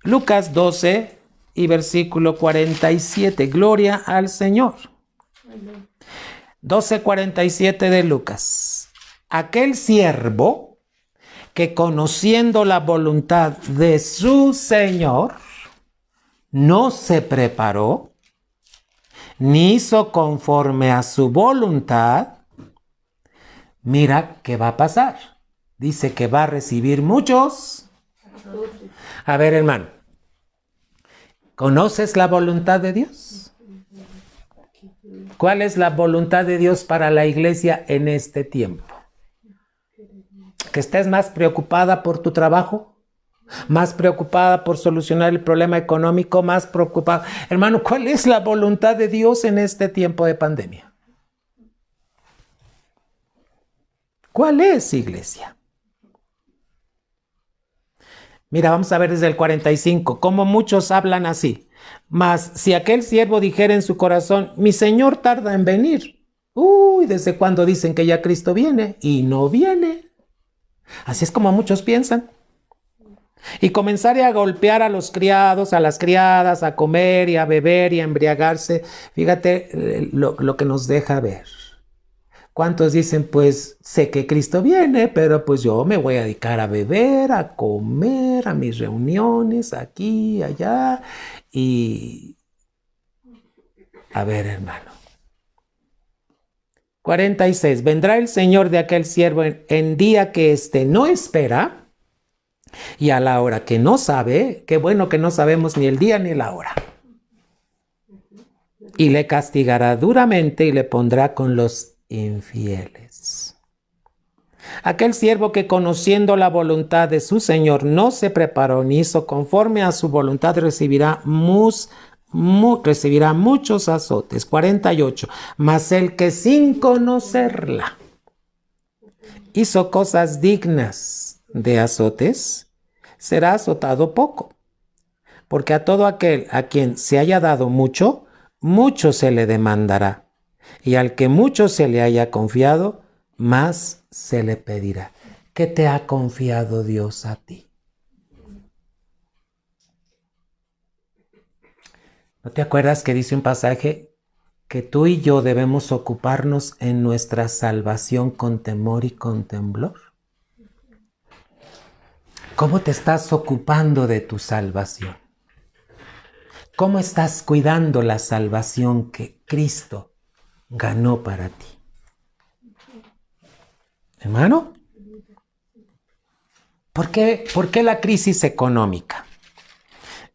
Lucas 12 y versículo 47. Gloria al Señor. 12:47 de Lucas. Aquel siervo que conociendo la voluntad de su Señor, no se preparó, ni hizo conforme a su voluntad, mira qué va a pasar. Dice que va a recibir muchos. A ver, hermano, ¿conoces la voluntad de Dios? ¿Cuál es la voluntad de Dios para la iglesia en este tiempo? Que estés más preocupada por tu trabajo, más preocupada por solucionar el problema económico, más preocupada. Hermano, ¿cuál es la voluntad de Dios en este tiempo de pandemia? ¿Cuál es, iglesia? Mira, vamos a ver desde el 45, cómo muchos hablan así. Mas si aquel siervo dijera en su corazón, mi Señor tarda en venir. ¿Desde cuándo dicen que ya Cristo viene? Y no viene. Así es como muchos piensan. Y comenzaré a golpear a los criados, a las criadas, a comer y a beber y a embriagarse. Fíjate lo que nos deja ver. ¿Cuántos dicen, pues sé que Cristo viene, pero pues yo me voy a dedicar a beber, a comer, a mis reuniones, aquí, allá? Y a ver, hermano. 46. Vendrá el Señor de aquel siervo en día que éste no espera y a la hora que no sabe. Qué bueno que no sabemos ni el día ni la hora. Y le castigará duramente y le pondrá con los infieles. Aquel siervo que conociendo la voluntad de su Señor no se preparó ni hizo conforme a su voluntad recibirá muchos azotes. 48. Mas el que sin conocerla hizo cosas dignas de azotes, será azotado poco. Porque a todo aquel a quien se haya dado mucho, mucho se le demandará. Y al que mucho se le haya confiado, más se le pedirá. ¿Qué te ha confiado Dios a ti? ¿No te acuerdas que dice un pasaje que tú y yo debemos ocuparnos en nuestra salvación con temor y con temblor? ¿Cómo te estás ocupando de tu salvación? ¿Cómo estás cuidando la salvación que Cristo ganó para ti? Hermano, ¿por qué la crisis económica?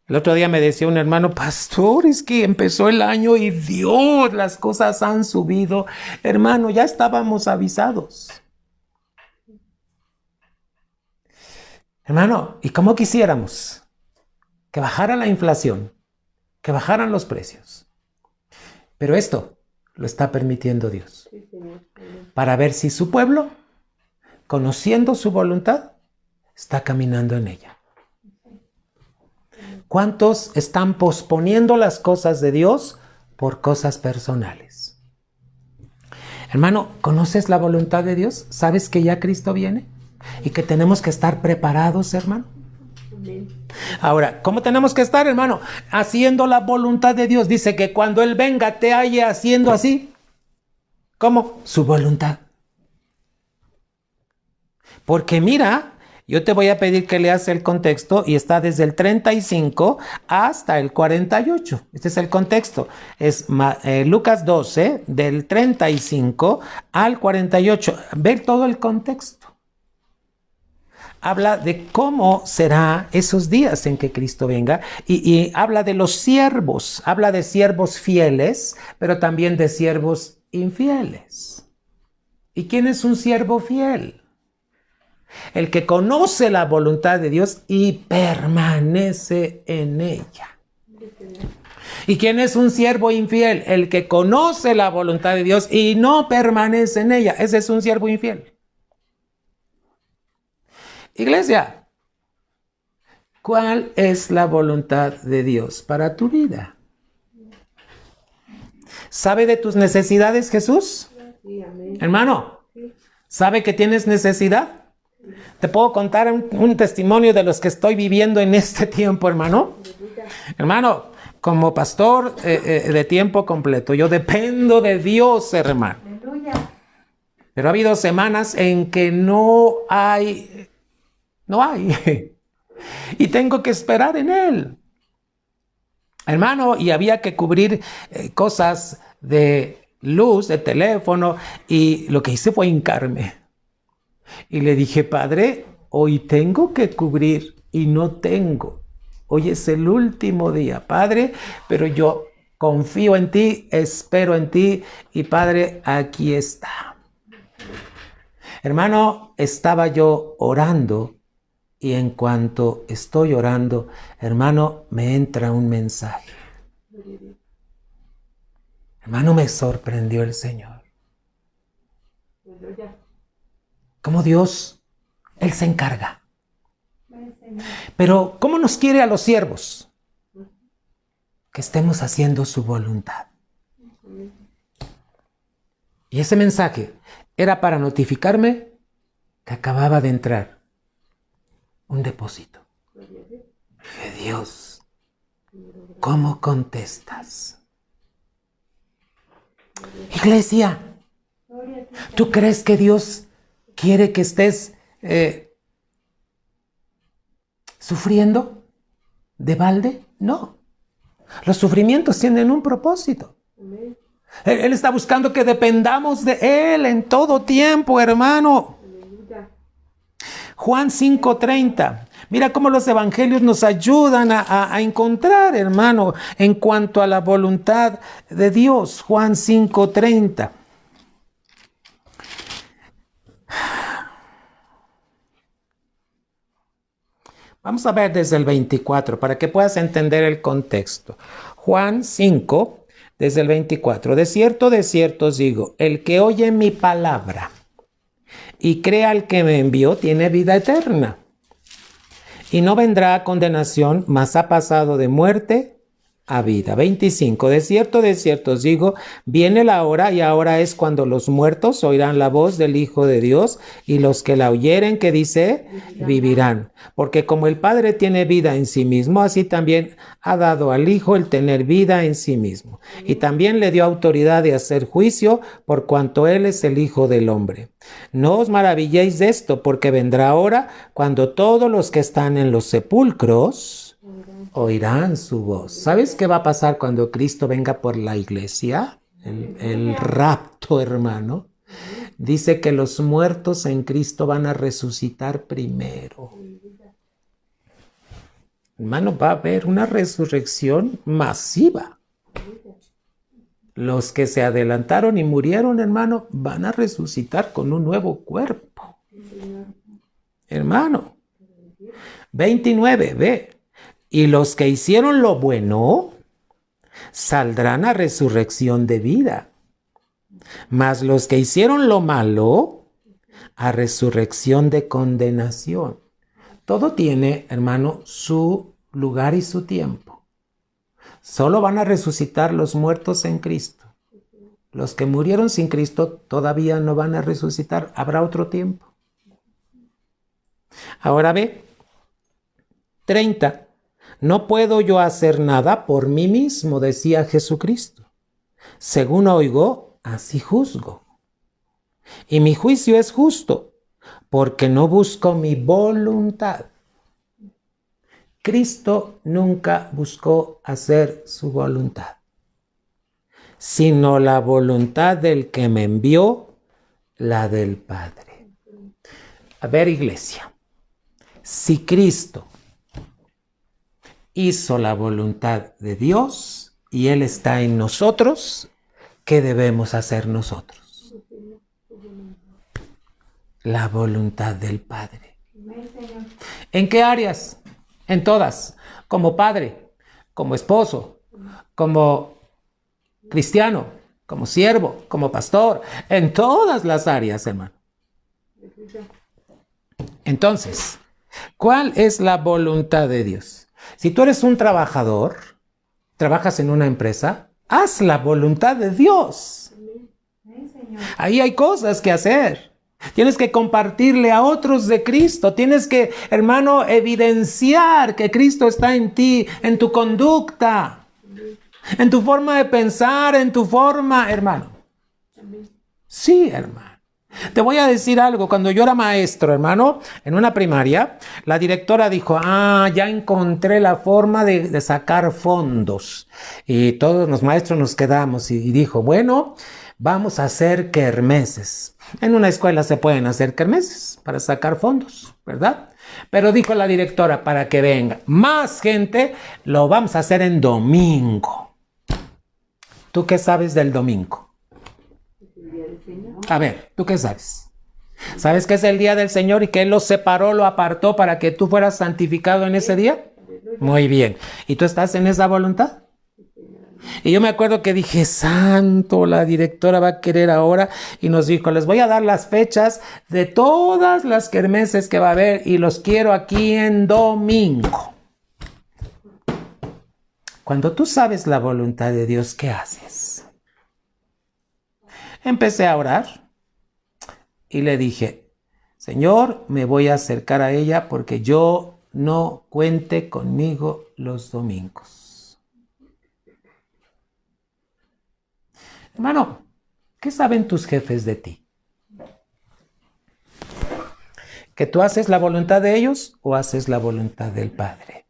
El otro día me decía un hermano, pastor, es que empezó el año y Dios, las cosas han subido. Hermano, ya estábamos avisados. Hermano, ¿y cómo quisiéramos que bajara la inflación, que bajaran los precios? Pero esto lo está permitiendo Dios para ver si su pueblo, conociendo su voluntad, está caminando en ella. ¿Cuántos están posponiendo las cosas de Dios por cosas personales? Hermano, ¿conoces la voluntad de Dios? ¿Sabes que ya Cristo viene? Y que tenemos que estar preparados, hermano. Ahora, ¿cómo tenemos que estar, hermano? Haciendo la voluntad de Dios. Dice que cuando Él venga te halle haciendo así. ¿Cómo? Su voluntad. Porque mira, yo te voy a pedir que leas el contexto y está desde el 35 hasta el 48. Este es el contexto. Es Lucas 12, del 35 al 48. Ve todo el contexto. Habla de cómo será esos días en que Cristo venga y habla de los siervos, habla de siervos fieles, pero también de siervos infieles. ¿Y quién es un siervo fiel? El que conoce la voluntad de Dios y permanece en ella. ¿Y quién es un siervo infiel? El que conoce la voluntad de Dios y no permanece en ella. Ese es un siervo infiel. Iglesia, ¿cuál es la voluntad de Dios para tu vida? ¿Sabe de tus necesidades, Jesús? Hermano, ¿sabe que tienes necesidad? Te puedo contar un testimonio de los que estoy viviendo en este tiempo, hermano. Hermano, como pastor de tiempo completo, yo dependo de Dios, hermano. Pero ha habido semanas en que no hay. Y tengo que esperar en Él. Hermano, y había que cubrir cosas de luz, de teléfono, y lo que hice fue hincarme. Y le dije, Padre, hoy tengo que cubrir y no tengo. Hoy es el último día, Padre, pero yo confío en ti, espero en ti, y Padre, aquí está. Hermano, estaba yo orando. Y en cuanto estoy orando, hermano, me entra un mensaje. Hermano, me sorprendió el Señor. Como Dios, Él se encarga. Pero, ¿cómo nos quiere a los siervos? Que estemos haciendo su voluntad. Y ese mensaje era para notificarme que acababa de entrar un depósito. Dije, Dios, ¿cómo contestas? Iglesia, ¿tú crees que Dios quiere que estés sufriendo de balde? No. Los sufrimientos tienen un propósito. Él está buscando que dependamos de Él en todo tiempo, hermano. Juan 5:30. Mira cómo los evangelios nos ayudan a encontrar, hermano, en cuanto a la voluntad de Dios. Juan 5:30. Vamos a ver desde el 24 para que puedas entender el contexto. Juan 5, desde el 24. De cierto os digo, el que oye mi palabra y cree al que me envió, tiene vida eterna. Y no vendrá a condenación, mas ha pasado de muerte a vida. 25. De cierto os digo, viene la hora y ahora es cuando los muertos oirán la voz del Hijo de Dios y los que la oyeren, que dice, vivirán. Porque como el Padre tiene vida en sí mismo, así también ha dado al Hijo el tener vida en sí mismo. Y también le dio autoridad de hacer juicio por cuanto Él es el Hijo del Hombre. No os maravilléis de esto, porque vendrá hora cuando todos los que están en los sepulcros oirán su voz. ¿Sabes qué va a pasar cuando Cristo venga por la iglesia? El rapto, hermano. Dice que los muertos en Cristo van a resucitar primero. Hermano, va a haber una resurrección masiva. Los que se adelantaron y murieron, hermano, van a resucitar con un nuevo cuerpo. Hermano. 29, ve. Y los que hicieron lo bueno saldrán a resurrección de vida. Mas los que hicieron lo malo a resurrección de condenación. Todo tiene, hermano, su lugar y su tiempo. Solo van a resucitar los muertos en Cristo. Los que murieron sin Cristo todavía no van a resucitar. Habrá otro tiempo. Ahora ve. 30. No puedo yo hacer nada por mí mismo, decía Jesucristo. Según oigo, así juzgo. Y mi juicio es justo, porque no busco mi voluntad. Cristo nunca buscó hacer su voluntad, sino la voluntad del que me envió, la del Padre. A ver, iglesia, si Cristo hizo la voluntad de Dios y Él está en nosotros, ¿qué debemos hacer nosotros? La voluntad del Padre. ¿En qué áreas? En todas. Como padre, como esposo, como cristiano, como siervo, como pastor, en todas las áreas, hermano. Entonces, ¿cuál es la voluntad de Dios? Si tú eres un trabajador, trabajas en una empresa, haz la voluntad de Dios. Ahí hay cosas que hacer. Tienes que compartirle a otros de Cristo. Tienes que, hermano, evidenciar que Cristo está en ti, en tu conducta, en tu forma de pensar, en tu forma, hermano. Sí, hermano. Te voy a decir algo. Cuando yo era maestro, hermano, en una primaria, la directora dijo, ya encontré la forma de sacar fondos. Y todos los maestros nos quedamos y dijo, bueno, vamos a hacer kermeses. En una escuela se pueden hacer kermeses para sacar fondos, ¿verdad? Pero dijo la directora, para que venga más gente, lo vamos a hacer en domingo. ¿Tú qué sabes del domingo? A ver, ¿tú qué sabes? ¿Sabes que es el día del Señor y que Él lo separó, lo apartó para que tú fueras santificado en ese día? Muy bien. ¿Y tú estás en esa voluntad? Y yo me acuerdo que dije, santo, la directora va a querer ahora, y nos dijo, les voy a dar las fechas de todas las kermeses que va a haber y los quiero aquí en domingo. Cuando tú sabes la voluntad de Dios, ¿qué haces? Empecé a orar y le dije, Señor, me voy a acercar a ella porque yo no cuente conmigo los domingos. Hermano, ¿qué saben tus jefes de ti? ¿Que tú haces la voluntad de ellos o haces la voluntad del Padre?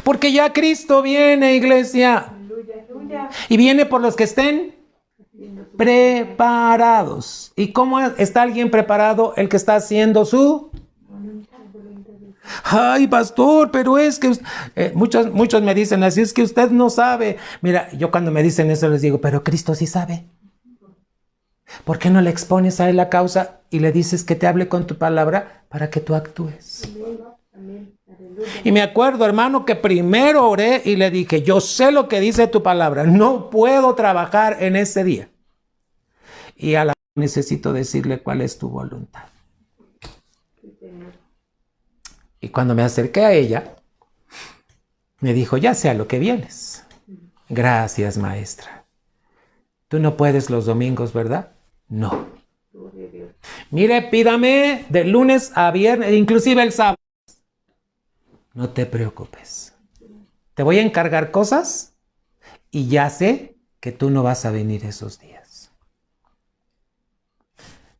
Porque ya Cristo viene, iglesia. Y viene por los que estén preparados. ¿Y cómo está alguien preparado? El que está haciendo su... Ay, pastor, pero es que muchos me dicen así, es que usted no sabe. Mira, yo cuando me dicen eso les digo, pero Cristo sí sabe. ¿Por qué no le expones a Él la causa y le dices que te hable con tu palabra para que tú actúes? Y me acuerdo, hermano, que primero oré y le dije, yo sé lo que dice tu palabra, no puedo trabajar en ese día. Y a la necesito decirle cuál es tu voluntad. Y cuando me acerqué a ella, me dijo, ya sé a lo que vienes. Gracias, maestra. Tú no puedes los domingos, ¿verdad? No. Mire, pídame de lunes a viernes, inclusive el sábado. No te preocupes. Te voy a encargar cosas y ya sé que tú no vas a venir esos días.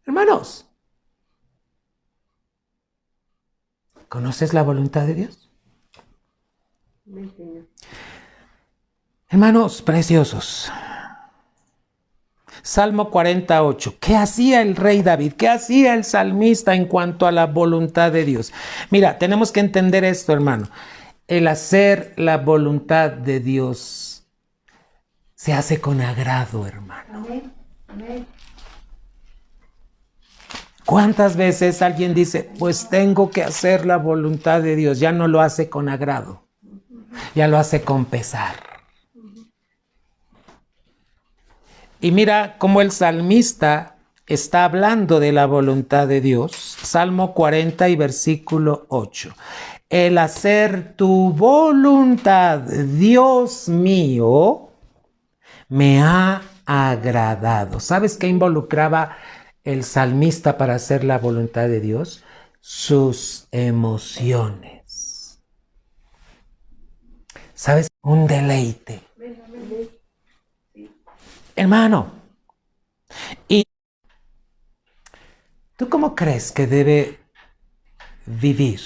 Hermanos, ¿conoces la voluntad de Dios? Hermanos preciosos, Salmo 48. ¿Qué hacía el rey David? ¿Qué hacía el salmista en cuanto a la voluntad de Dios? Mira, tenemos que entender esto, hermano. El hacer la voluntad de Dios se hace con agrado, hermano. Amén. Amén. ¿Cuántas veces alguien dice, pues tengo que hacer la voluntad de Dios? Ya no lo hace con agrado, ya lo hace con pesar. Y mira cómo el salmista está hablando de la voluntad de Dios. Salmo 40 y versículo 8. El hacer tu voluntad, Dios mío, me ha agradado. ¿Sabes qué involucraba el salmista para hacer la voluntad de Dios? Sus emociones. ¿Sabes? Un deleite. Hermano, ¿y tú cómo crees que debe vivir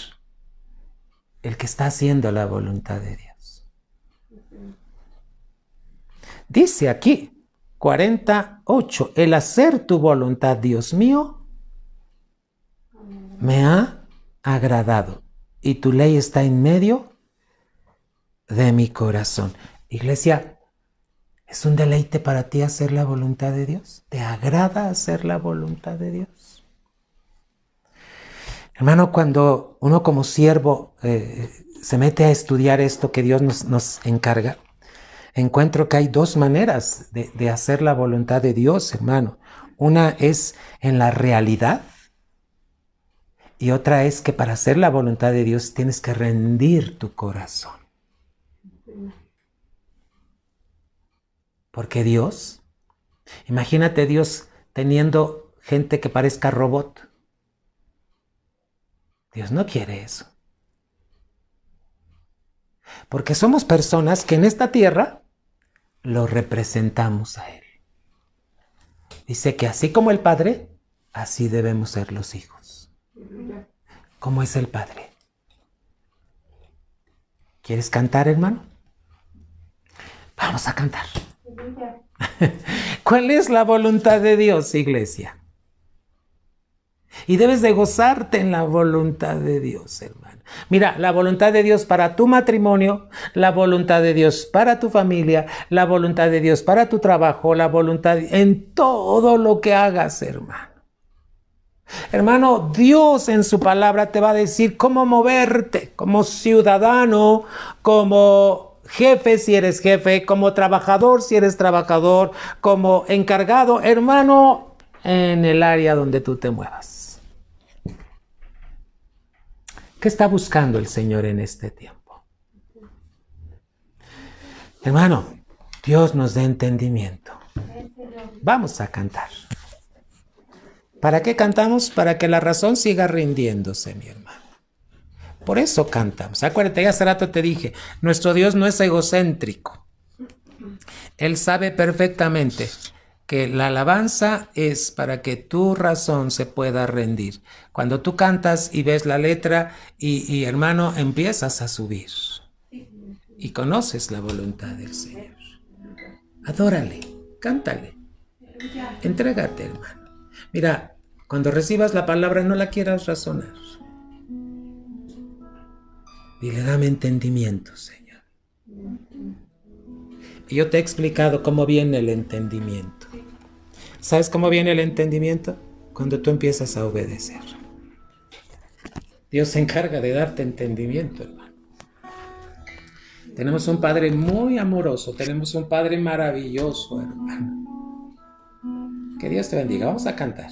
el que está haciendo la voluntad de Dios? Dice aquí, 48, el hacer tu voluntad, Dios mío, me ha agradado y tu ley está en medio de mi corazón. Iglesia, ¿es un deleite para ti hacer la voluntad de Dios? ¿Te agrada hacer la voluntad de Dios? Hermano, cuando uno como siervo se mete a estudiar esto que Dios nos encarga, encuentro que hay dos maneras de hacer la voluntad de Dios, hermano. Una es en la realidad y otra es que para hacer la voluntad de Dios tienes que rendir tu corazón. Porque Dios, imagínate Dios teniendo gente que parezca robot. Dios no quiere eso. Porque somos personas que en esta tierra lo representamos a Él. Dice que así como el Padre, así debemos ser los hijos. ¿Cómo es el Padre? ¿Quieres cantar, hermano? Vamos a cantar. ¿Cuál es la voluntad de Dios, iglesia? Y debes de gozarte en la voluntad de Dios, hermano. Mira, la voluntad de Dios para tu matrimonio, la voluntad de Dios para tu familia, la voluntad de Dios para tu trabajo, la voluntad en todo lo que hagas, hermano. Hermano, Dios en su palabra te va a decir cómo moverte como ciudadano, como jefe si eres jefe, como trabajador si eres trabajador, como encargado, hermano, en el área donde tú te muevas. ¿Qué está buscando el Señor en este tiempo? Hermano, Dios nos dé entendimiento. Vamos a cantar. ¿Para qué cantamos? Para que la razón siga rindiéndose, mi hermano. Por eso cantamos. Acuérdate, ya hace rato te dije, nuestro Dios no es egocéntrico. Él sabe perfectamente que la alabanza es para que tu razón se pueda rendir. Cuando tú cantas y ves la letra y hermano, empiezas a subir y conoces la voluntad del Señor. Adórale, cántale, entrégate, hermano. Mira, cuando recibas la palabra no la quieras razonar. Dile, dame entendimiento, Señor. Y yo te he explicado cómo viene el entendimiento. ¿Sabes cómo viene el entendimiento? Cuando tú empiezas a obedecer. Dios se encarga de darte entendimiento, hermano. Tenemos un Padre muy amoroso, tenemos un Padre maravilloso, hermano. Que Dios te bendiga. Vamos a cantar.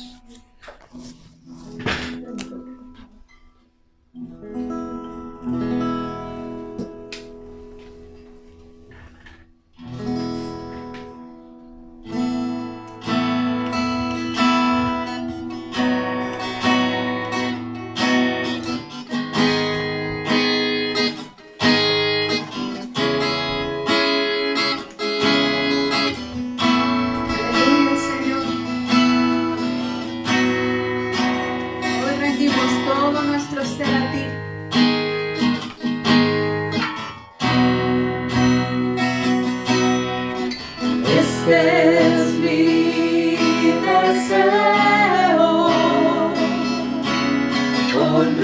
Con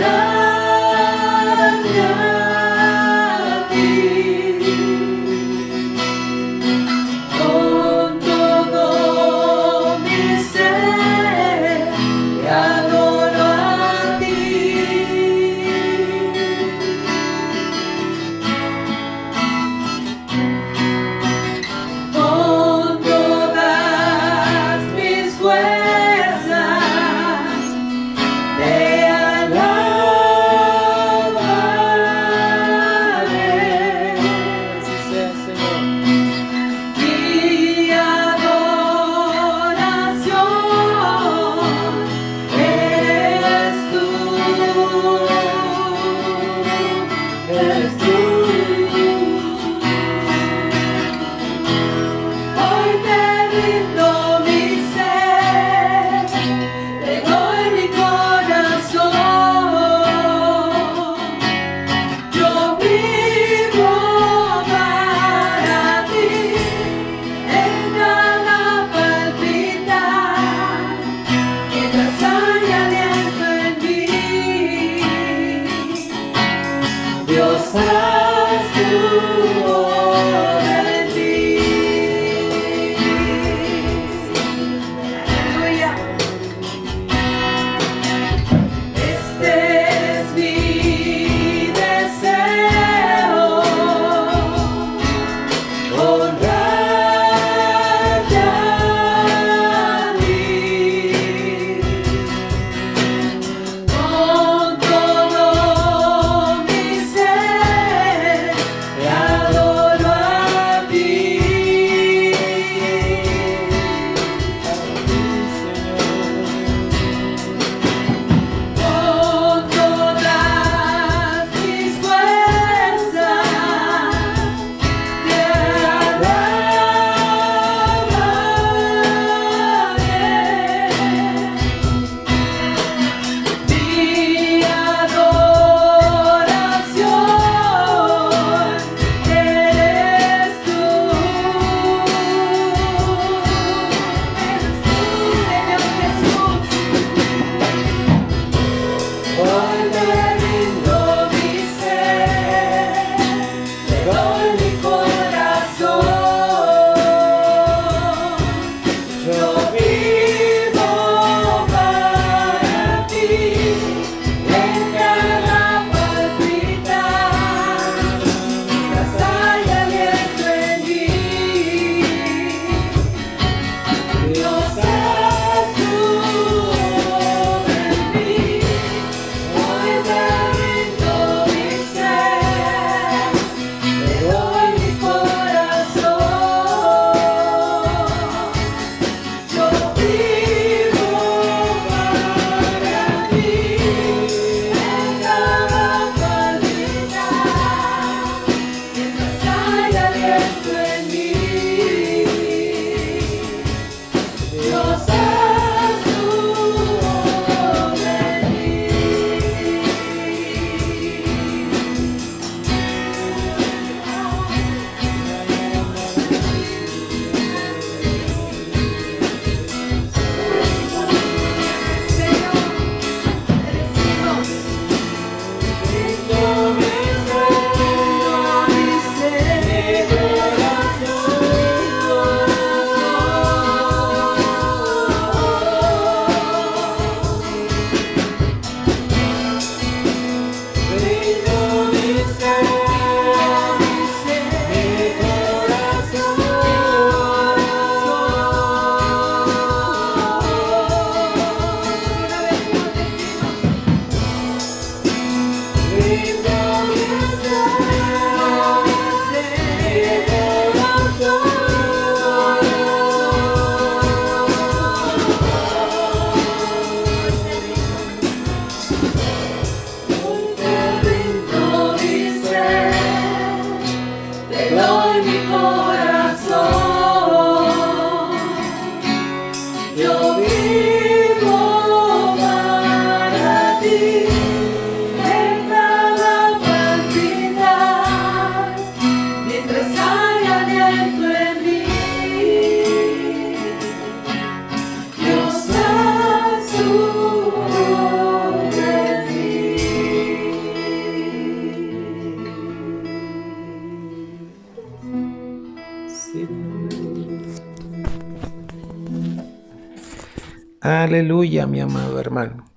Aleluya, mi amado hermano.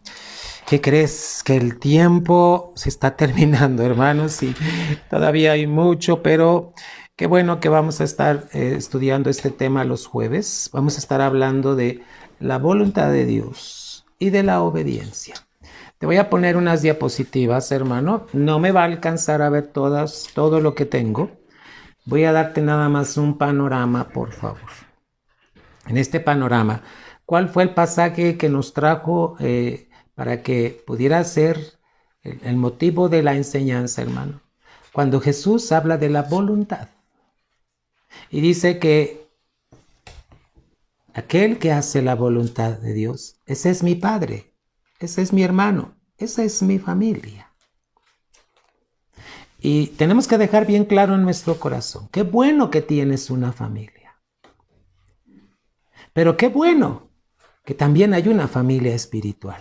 ¿Qué crees? Que el tiempo se está terminando, hermanos, y todavía hay mucho, pero qué bueno que vamos a estar estudiando este tema los jueves. Vamos a estar hablando de la voluntad de Dios y de la obediencia. Te voy a poner unas diapositivas, hermano. No me va a alcanzar a ver todo lo que tengo. Voy a darte nada más un panorama, por favor. En este panorama, ¿cuál fue el pasaje que nos trajo para que pudiera ser el motivo de la enseñanza, hermano? Cuando Jesús habla de la voluntad y dice que aquel que hace la voluntad de Dios, ese es mi Padre, ese es mi hermano, esa es mi familia. Y tenemos que dejar bien claro en nuestro corazón, qué bueno que tienes una familia. Pero qué bueno que también hay una familia espiritual.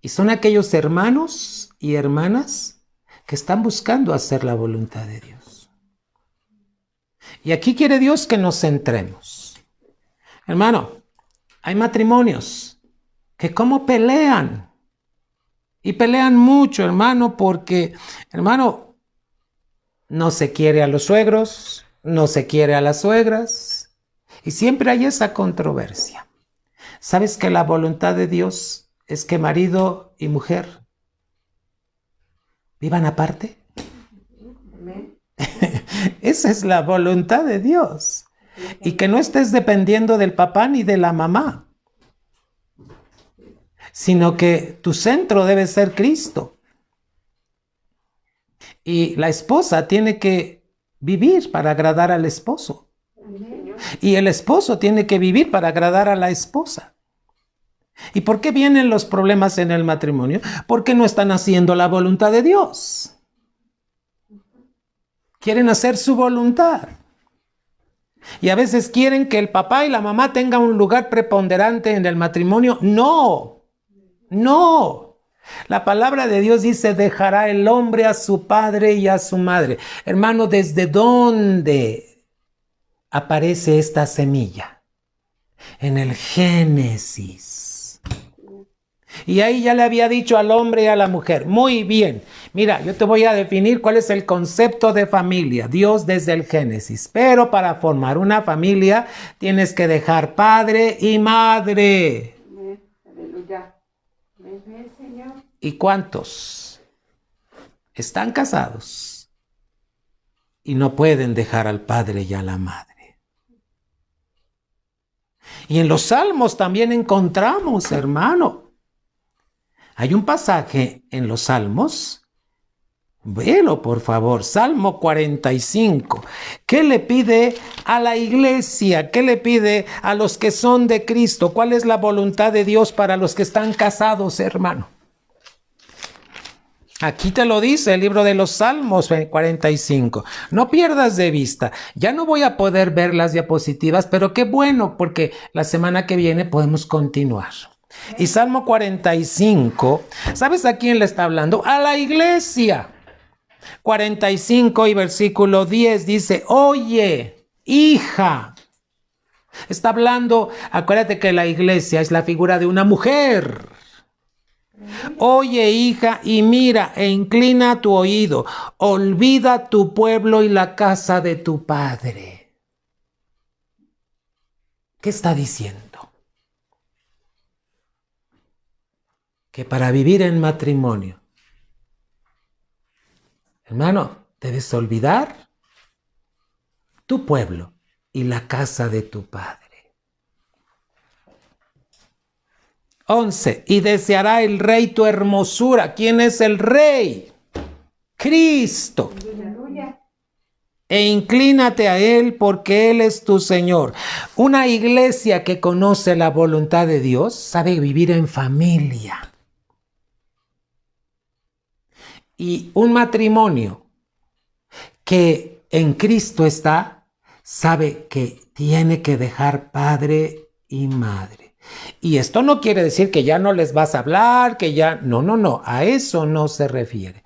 Y son aquellos hermanos y hermanas que están buscando hacer la voluntad de Dios. Y aquí quiere Dios que nos centremos. Hermano, hay matrimonios que cómo pelean. Y pelean mucho, hermano, porque, hermano, no se quiere a los suegros, no se quiere a las suegras. Y siempre hay esa controversia. ¿Sabes que la voluntad de Dios es que marido y mujer vivan aparte? Esa es la voluntad de Dios. Y que no estés dependiendo del papá ni de la mamá, sino que tu centro debe ser Cristo. Y la esposa tiene que vivir para agradar al esposo. Y el esposo tiene que vivir para agradar a la esposa. ¿Y por qué vienen los problemas en el matrimonio? Porque no están haciendo la voluntad de Dios. Quieren hacer su voluntad. Y a veces quieren que el papá y la mamá tengan un lugar preponderante en el matrimonio. No, no. La palabra de Dios dice, dejará el hombre a su padre y a su madre. Hermano, ¿desde dónde aparece esta semilla? En el Génesis. Y ahí ya le había dicho al hombre y a la mujer, muy bien, mira, yo te voy a definir cuál es el concepto de familia, Dios desde el Génesis. Pero para formar una familia tienes que dejar padre y madre. Aleluya. Señor. ¿Y cuántos están casados y no pueden dejar al padre y a la madre? Y en los Salmos también encontramos, hermano. Hay un pasaje en los Salmos. Velo, por favor. Salmo 45. ¿Qué le pide a la iglesia? ¿Qué le pide a los que son de Cristo? ¿Cuál es la voluntad de Dios para los que están casados, hermano? Aquí te lo dice el libro de los Salmos 45. No pierdas de vista. Ya no voy a poder ver las diapositivas, pero qué bueno, porque la semana que viene podemos continuar. Y Salmo 45, ¿sabes a quién le está hablando? A la iglesia. 45 y versículo 10 dice, oye, hija. Está hablando, acuérdate que la iglesia es la figura de una mujer. Oye, hija, y mira, e inclina tu oído. Olvida tu pueblo y la casa de tu padre. ¿Qué está diciendo? Que para vivir en matrimonio, hermano, debes olvidar tu pueblo y la casa de tu padre. 11. Y deseará el rey tu hermosura. ¿Quién es el rey? Cristo. Aleluya. E inclínate a él porque él es tu Señor. Una iglesia que conoce la voluntad de Dios sabe vivir en familia. Y un matrimonio que en Cristo está, sabe que tiene que dejar padre y madre. Y esto no quiere decir que ya no les vas a hablar, que ya... No, a eso no se refiere.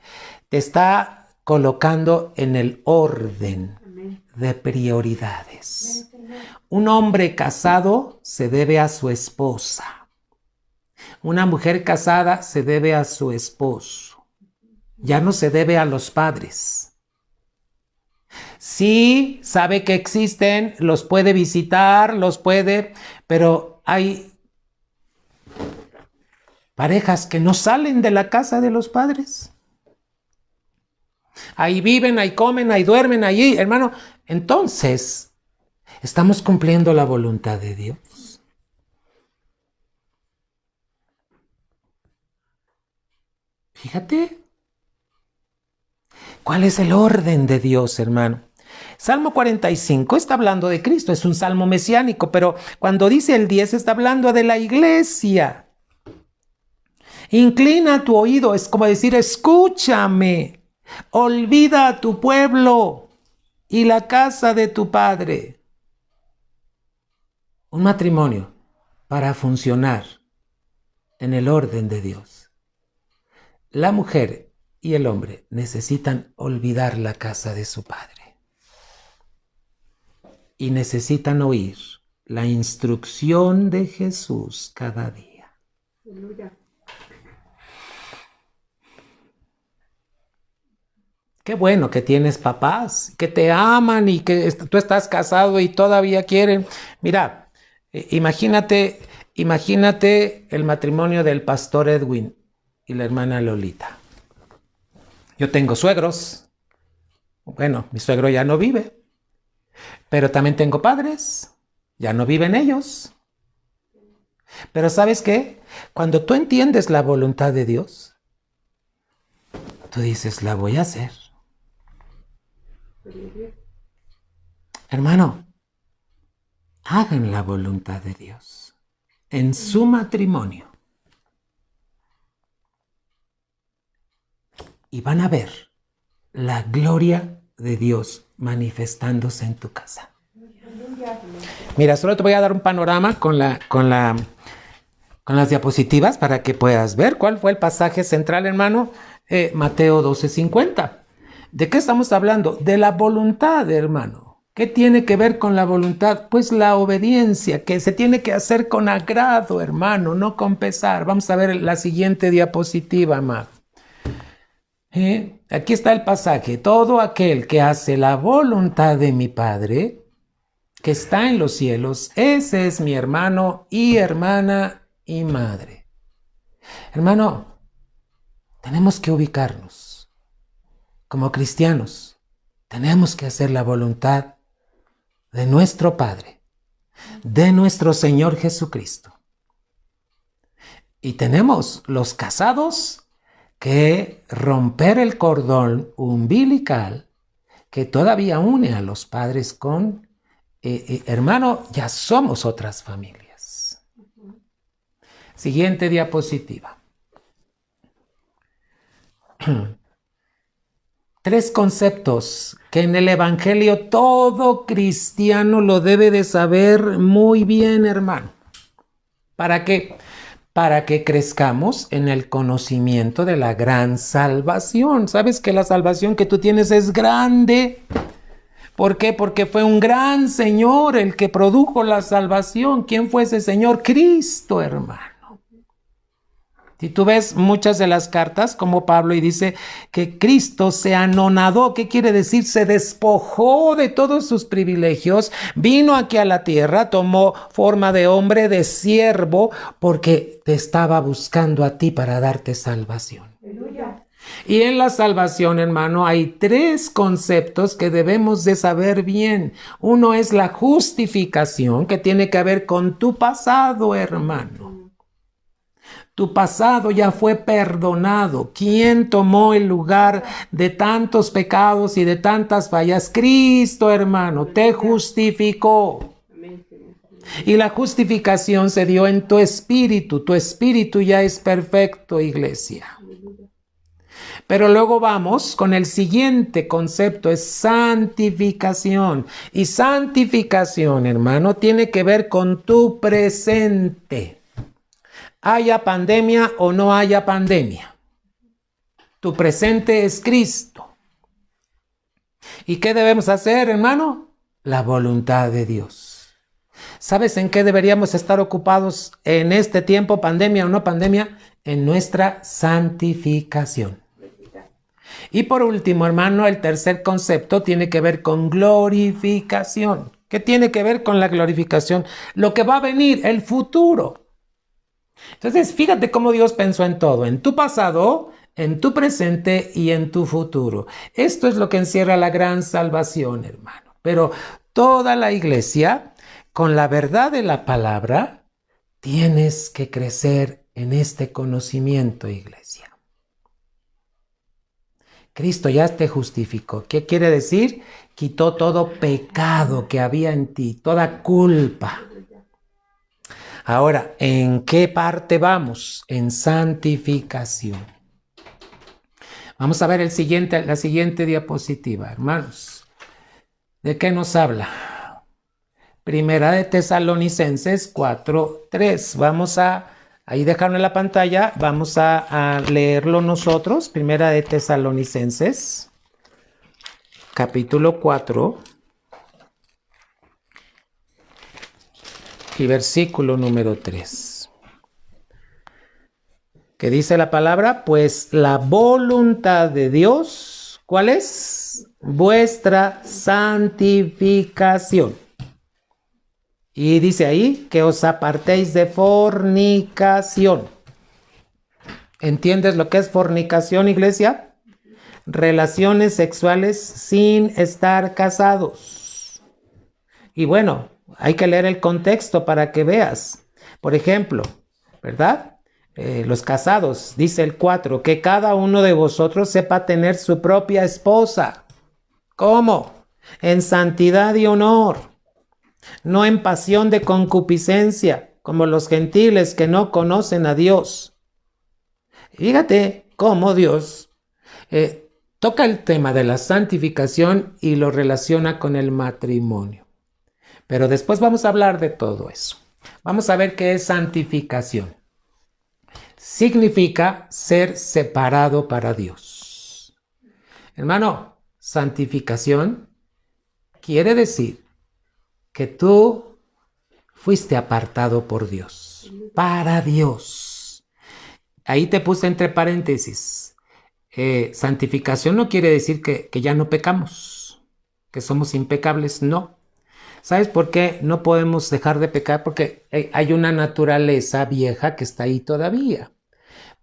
Te está colocando en el orden de prioridades. Un hombre casado se debe a su esposa. Una mujer casada se debe a su esposo. Ya no se debe a los padres. Sí, sabe que existen, los puede visitar, pero hay parejas que no salen de la casa de los padres. Ahí viven, ahí comen, ahí duermen, allí, hermano. Entonces, ¿estamos cumpliendo la voluntad de Dios? Fíjate. ¿Cuál es el orden de Dios, hermano? Salmo 45 está hablando de Cristo, es un salmo mesiánico, pero cuando dice el 10 está hablando de la iglesia. Inclina tu oído, es como decir, escúchame, olvida a tu pueblo y la casa de tu padre. Un matrimonio para funcionar en el orden de Dios. La mujer y el hombre necesitan olvidar la casa de su padre. Y necesitan oír la instrucción de Jesús cada día. Aleluya. Qué bueno que tienes papás, que te aman y que tú estás casado y todavía quieren. Mira, imagínate el matrimonio del pastor Edwin y la hermana Lolita. Yo tengo suegros. Bueno, mi suegro ya no vive. Pero también tengo padres. Ya no viven ellos. Pero ¿sabes qué? Cuando tú entiendes la voluntad de Dios, tú dices, la voy a hacer. Hermano, hagan la voluntad de Dios en su matrimonio. Y van a ver la gloria de Dios manifestándose en tu casa. Mira, solo te voy a dar un panorama con las diapositivas para que puedas ver cuál fue el pasaje central, hermano. Mateo 12:50. ¿De qué estamos hablando? De la voluntad, hermano. ¿Qué tiene que ver con la voluntad? Pues la obediencia, que se tiene que hacer con agrado, hermano, no con pesar. Vamos a ver la siguiente diapositiva, amado. Aquí está el pasaje. Todo aquel que hace la voluntad de mi Padre, que está en los cielos, ese es mi hermano y hermana y madre. Hermano, tenemos que ubicarnos como cristianos. Tenemos que hacer la voluntad de nuestro Padre, de nuestro Señor Jesucristo. Y tenemos los casados que romper el cordón umbilical que todavía une a los padres con, hermano, ya somos otras familias. Siguiente diapositiva. 3 conceptos que en el Evangelio todo cristiano lo debe de saber muy bien, hermano. ¿Para qué? Para que crezcamos en el conocimiento de la gran salvación. ¿Sabes que la salvación que tú tienes es grande? ¿Por qué? Porque fue un gran Señor el que produjo la salvación. ¿Quién fue ese Señor? Cristo, hermano. Si tú ves muchas de las cartas, como Pablo, y dice que Cristo se anonadó, ¿qué quiere decir? Se despojó de todos sus privilegios, vino aquí a la tierra, tomó forma de hombre, de siervo, porque te estaba buscando a ti para darte salvación. Aleluya. Y en la salvación, hermano, hay 3 conceptos que debemos de saber bien. Uno es la justificación, que tiene que ver con tu pasado, hermano. Tu pasado ya fue perdonado. ¿Quién tomó el lugar de tantos pecados y de tantas fallas? Cristo, hermano, te justificó. Y la justificación se dio en tu espíritu. Tu espíritu ya es perfecto, iglesia. Pero luego vamos con el siguiente concepto, es santificación. Y santificación, hermano, tiene que ver con tu presente. Haya pandemia o no haya pandemia. Tu presente es Cristo. ¿Y qué debemos hacer, hermano? La voluntad de Dios. ¿Sabes en qué deberíamos estar ocupados en este tiempo, pandemia o no pandemia? En nuestra santificación. Y por último, hermano, el tercer concepto tiene que ver con glorificación. ¿Qué tiene que ver con la glorificación? Lo que va a venir, el futuro. Entonces, fíjate cómo Dios pensó en todo, en tu pasado, en tu presente y en tu futuro. Esto es lo que encierra la gran salvación, hermano. Pero toda la iglesia, con la verdad de la palabra, tienes que crecer en este conocimiento, iglesia. Cristo ya te justificó. ¿Qué quiere decir? Quitó todo pecado que había en ti, toda culpa. Ahora, ¿en qué parte vamos? En santificación. Vamos a ver la siguiente diapositiva, hermanos. ¿De qué nos habla? Primera de Tesalonicenses 4:3. Vamos a, ahí dejaron en la pantalla, vamos a leerlo nosotros. Primera de Tesalonicenses, capítulo 4. Y versículo número 3. ¿Qué dice la palabra? Pues la voluntad de Dios, ¿cuál es? Vuestra santificación. Y dice ahí que os apartéis de fornicación. ¿Entiendes lo que es fornicación, iglesia? Relaciones sexuales sin estar casados. Y bueno, hay que leer el contexto para que veas. Por ejemplo, ¿verdad? Los casados, dice el 4, que cada uno de vosotros sepa tener su propia esposa. ¿Cómo? En santidad y honor, no en pasión de concupiscencia, como los gentiles que no conocen a Dios. Fíjate cómo Dios toca el tema de la santificación y lo relaciona con el matrimonio. Pero después vamos a hablar de todo eso. Vamos a ver qué es santificación. Significa ser separado para Dios. Hermano, santificación quiere decir que tú fuiste apartado por Dios, para Dios. Ahí te puse entre paréntesis. Santificación no quiere decir que ya no pecamos, que somos impecables, no. ¿Sabes por qué no podemos dejar de pecar? Porque hay una naturaleza vieja que está ahí todavía.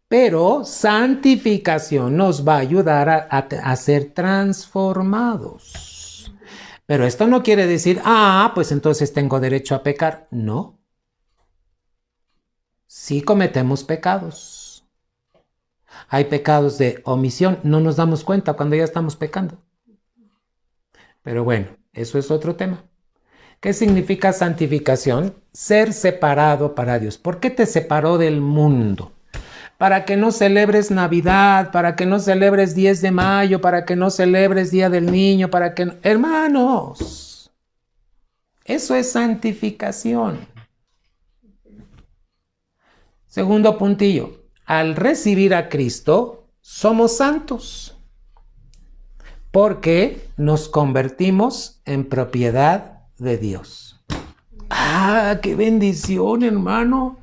Pero santificación nos va a ayudar a ser transformados. Pero esto no quiere decir, pues entonces tengo derecho a pecar. No. Sí cometemos pecados. Hay pecados de omisión. No nos damos cuenta cuando ya estamos pecando. Pero bueno, eso es otro tema. ¿Qué significa santificación? Ser separado para Dios. ¿Por qué te separó del mundo? Para que no celebres Navidad, para que no celebres 10 de mayo, para que no celebres Día del Niño, para que... Hermanos, eso es santificación. Segundo puntillo, al recibir a Cristo, somos santos, porque nos convertimos en propiedad de Dios. ¡Qué bendición, hermano!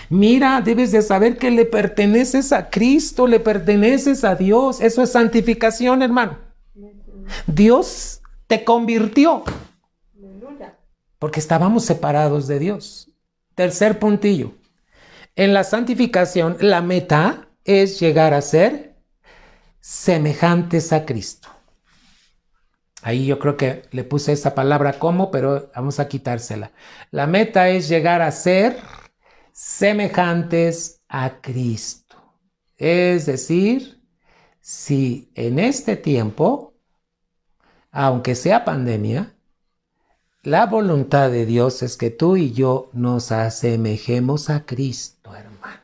Mira, debes de saber que le perteneces a Cristo, le perteneces a Dios. Eso es santificación, hermano. Dios te convirtió, porque estábamos separados de Dios. Tercer puntillo. En la santificación, la meta es llegar a ser semejantes a Cristo. Ahí yo creo que le puse esa palabra como, pero vamos a quitársela. La meta es llegar a ser semejantes a Cristo. Es decir, si en este tiempo, aunque sea pandemia, la voluntad de Dios es que tú y yo nos asemejemos a Cristo, hermano.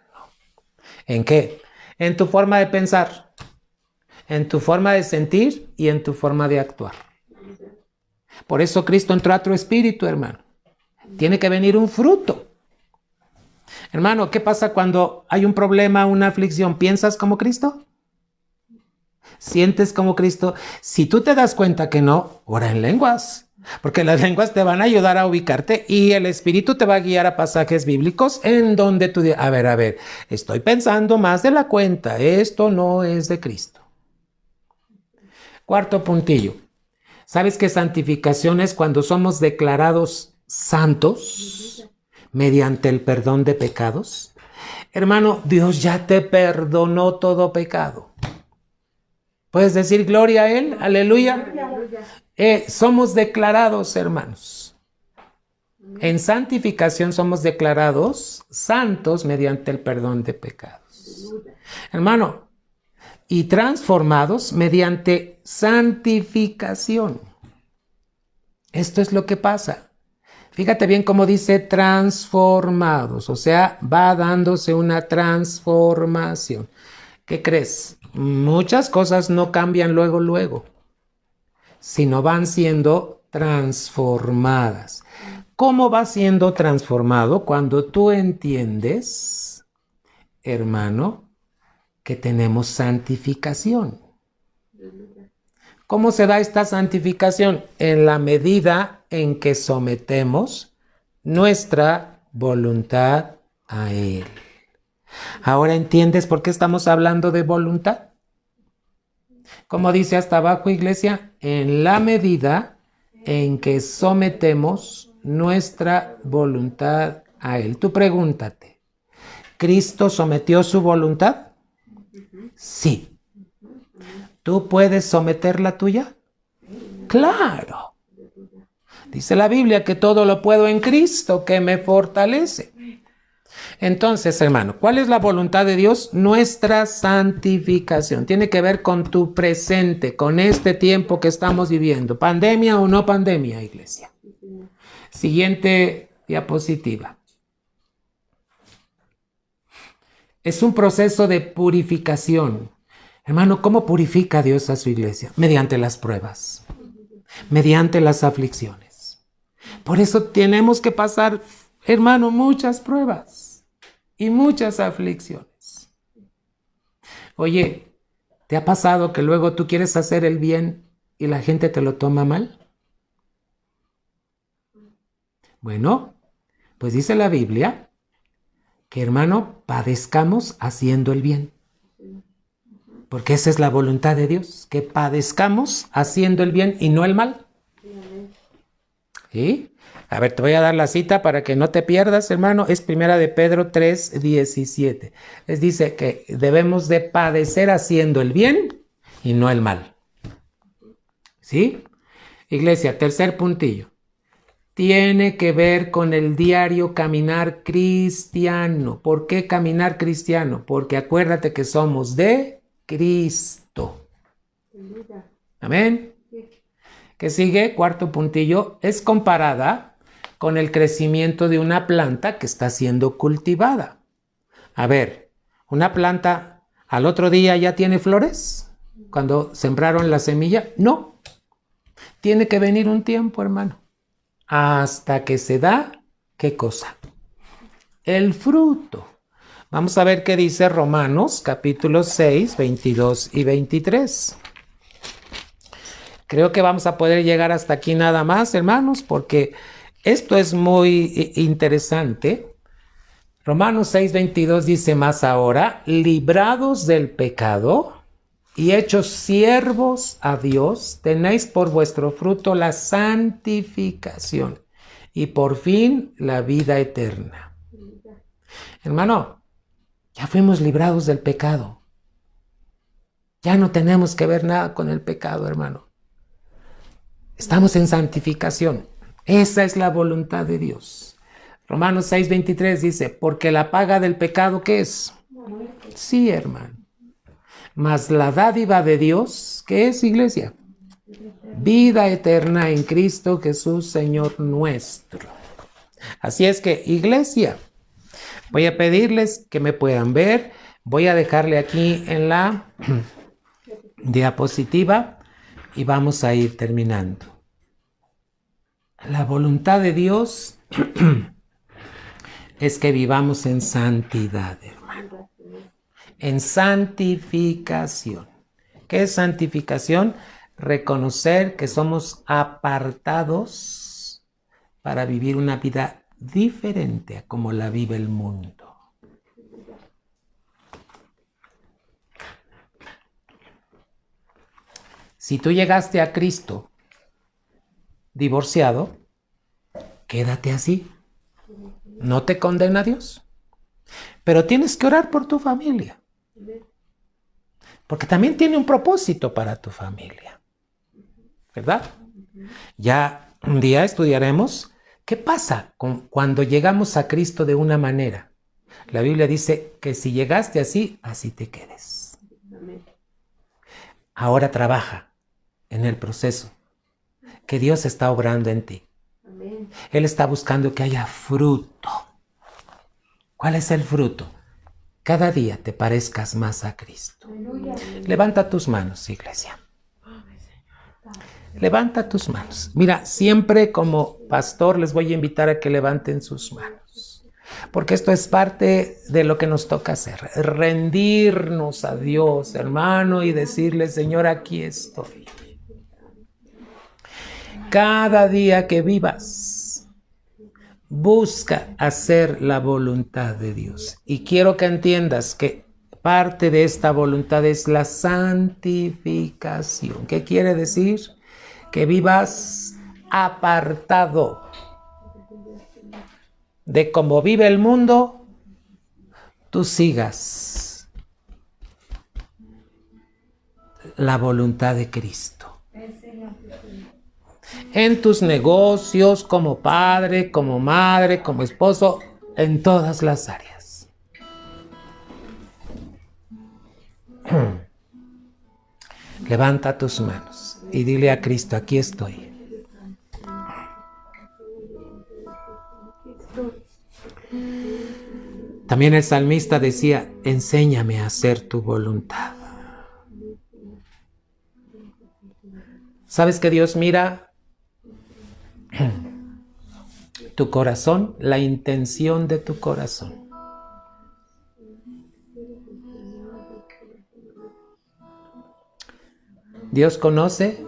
¿En qué? En tu forma de pensar, en tu forma de sentir y en tu forma de actuar. Por eso Cristo entró a tu espíritu, hermano. Tiene que venir un fruto. Hermano, ¿qué pasa cuando hay un problema, una aflicción? ¿Piensas como Cristo? ¿Sientes como Cristo? Si tú te das cuenta que no, ora en lenguas, porque las lenguas te van a ayudar a ubicarte y el Espíritu te va a guiar a pasajes bíblicos en donde tú digas, a ver, estoy pensando más de la cuenta, esto no es de Cristo. Cuarto puntillo. ¿Sabes qué santificación es cuando somos declarados santos mediante el perdón de pecados? Hermano, Dios ya te perdonó todo pecado. ¿Puedes decir gloria a Él? Aleluya. Somos declarados, hermanos. En santificación somos declarados santos mediante el perdón de pecados. Hermano, y transformados mediante santificación. Esto es lo que pasa. Fíjate bien cómo dice transformados, o sea, va dándose una transformación. ¿Qué crees? Muchas cosas no cambian luego, sino van siendo transformadas. ¿Cómo va siendo transformado? Cuando tú entiendes, hermano, que tenemos santificación. ¿Cómo se da esta santificación? En la medida en que sometemos nuestra voluntad a Él. ¿Ahora entiendes por qué estamos hablando de voluntad? Como dice hasta abajo, iglesia, en la medida en que sometemos nuestra voluntad a Él. Tú pregúntate, ¿Cristo sometió su voluntad? Sí. ¿Tú puedes someter la tuya? Claro. Dice la Biblia que todo lo puedo en Cristo que me fortalece. Entonces, hermano, ¿cuál es la voluntad de Dios? Nuestra santificación. Tiene que ver con tu presente, con este tiempo que estamos viviendo. ¿Pandemia o no pandemia, iglesia? Siguiente diapositiva. Es un proceso de purificación. Hermano, ¿cómo purifica Dios a su iglesia? Mediante las pruebas, mediante las aflicciones. Por eso tenemos que pasar, hermano, muchas pruebas y muchas aflicciones. Oye, ¿te ha pasado que luego tú quieres hacer el bien y la gente te lo toma mal? Bueno, pues dice la Biblia que, hermano, padezcamos haciendo el bien. Porque esa es la voluntad de Dios, que padezcamos haciendo el bien y no el mal. ¿Sí? A ver, te voy a dar la cita para que no te pierdas, hermano. Es primera de Pedro 3:17. Les dice que debemos de padecer haciendo el bien y no el mal. ¿Sí? Iglesia, tercer puntillo. Tiene que ver con el diario caminar cristiano. ¿Por qué caminar cristiano? Porque acuérdate que somos de Cristo. Amén. ¿Qué sigue? Cuarto puntillo. Es comparada con el crecimiento de una planta que está siendo cultivada. A ver, ¿una planta al otro día ya tiene flores? ¿Cuando sembraron la semilla? No. Tiene que venir un tiempo, hermano, hasta que se da, ¿qué cosa? El fruto. Vamos a ver qué dice Romanos, capítulo 6, 22 y 23. Creo que vamos a poder llegar hasta aquí nada más, hermanos, porque esto es muy interesante. Romanos 6, 22 dice: más ahora, librados del pecado y hechos siervos a Dios, tenéis por vuestro fruto la santificación y por fin la vida eterna. Hermano, ya fuimos librados del pecado. Ya no tenemos que ver nada con el pecado, hermano. Estamos en santificación. Esa es la voluntad de Dios. Romanos 6:23 dice: porque la paga del pecado, ¿qué es? Sí, hermano. Mas la dádiva de Dios, ¿qué es, iglesia? Vida eterna en Cristo Jesús, Señor nuestro. Así es que, iglesia, voy a pedirles que me puedan ver. Voy a dejarle aquí en la diapositiva y vamos a ir terminando. La voluntad de Dios es que vivamos en santidad, hermano. En santificación. ¿Qué es santificación? Reconocer que somos apartados para vivir una vida diferente a como la vive el mundo. Si tú llegaste a Cristo divorciado, quédate así. No te condena Dios. Pero tienes que orar por tu familia. Porque también tiene un propósito para tu familia. ¿Verdad? Ya un día estudiaremos qué pasa cuando llegamos a Cristo de una manera. La Biblia dice que si llegaste así, así te quedes. Ahora trabaja en el proceso que Dios está obrando en ti. Él está buscando que haya fruto. ¿Cuál es el fruto? Cada día te parezcas más a Cristo. Levanta tus manos, iglesia. Levanta tus manos. Mira, siempre como pastor les voy a invitar a que levanten sus manos. Porque esto es parte de lo que nos toca hacer. Rendirnos a Dios, hermano, y decirle, Señor, aquí estoy. Cada día que vivas, busca hacer la voluntad de Dios. Y quiero que entiendas que parte de esta voluntad es la santificación. ¿Qué quiere decir? Que vivas apartado de cómo vive el mundo, tú sigas la voluntad de Cristo. En tus negocios, como padre, como madre, como esposo, en todas las áreas. Levanta tus manos y dile a Cristo, aquí estoy. También el salmista decía, enséñame a hacer tu voluntad. ¿Sabes que Dios mira tu corazón, la intención de tu corazón? Dios conoce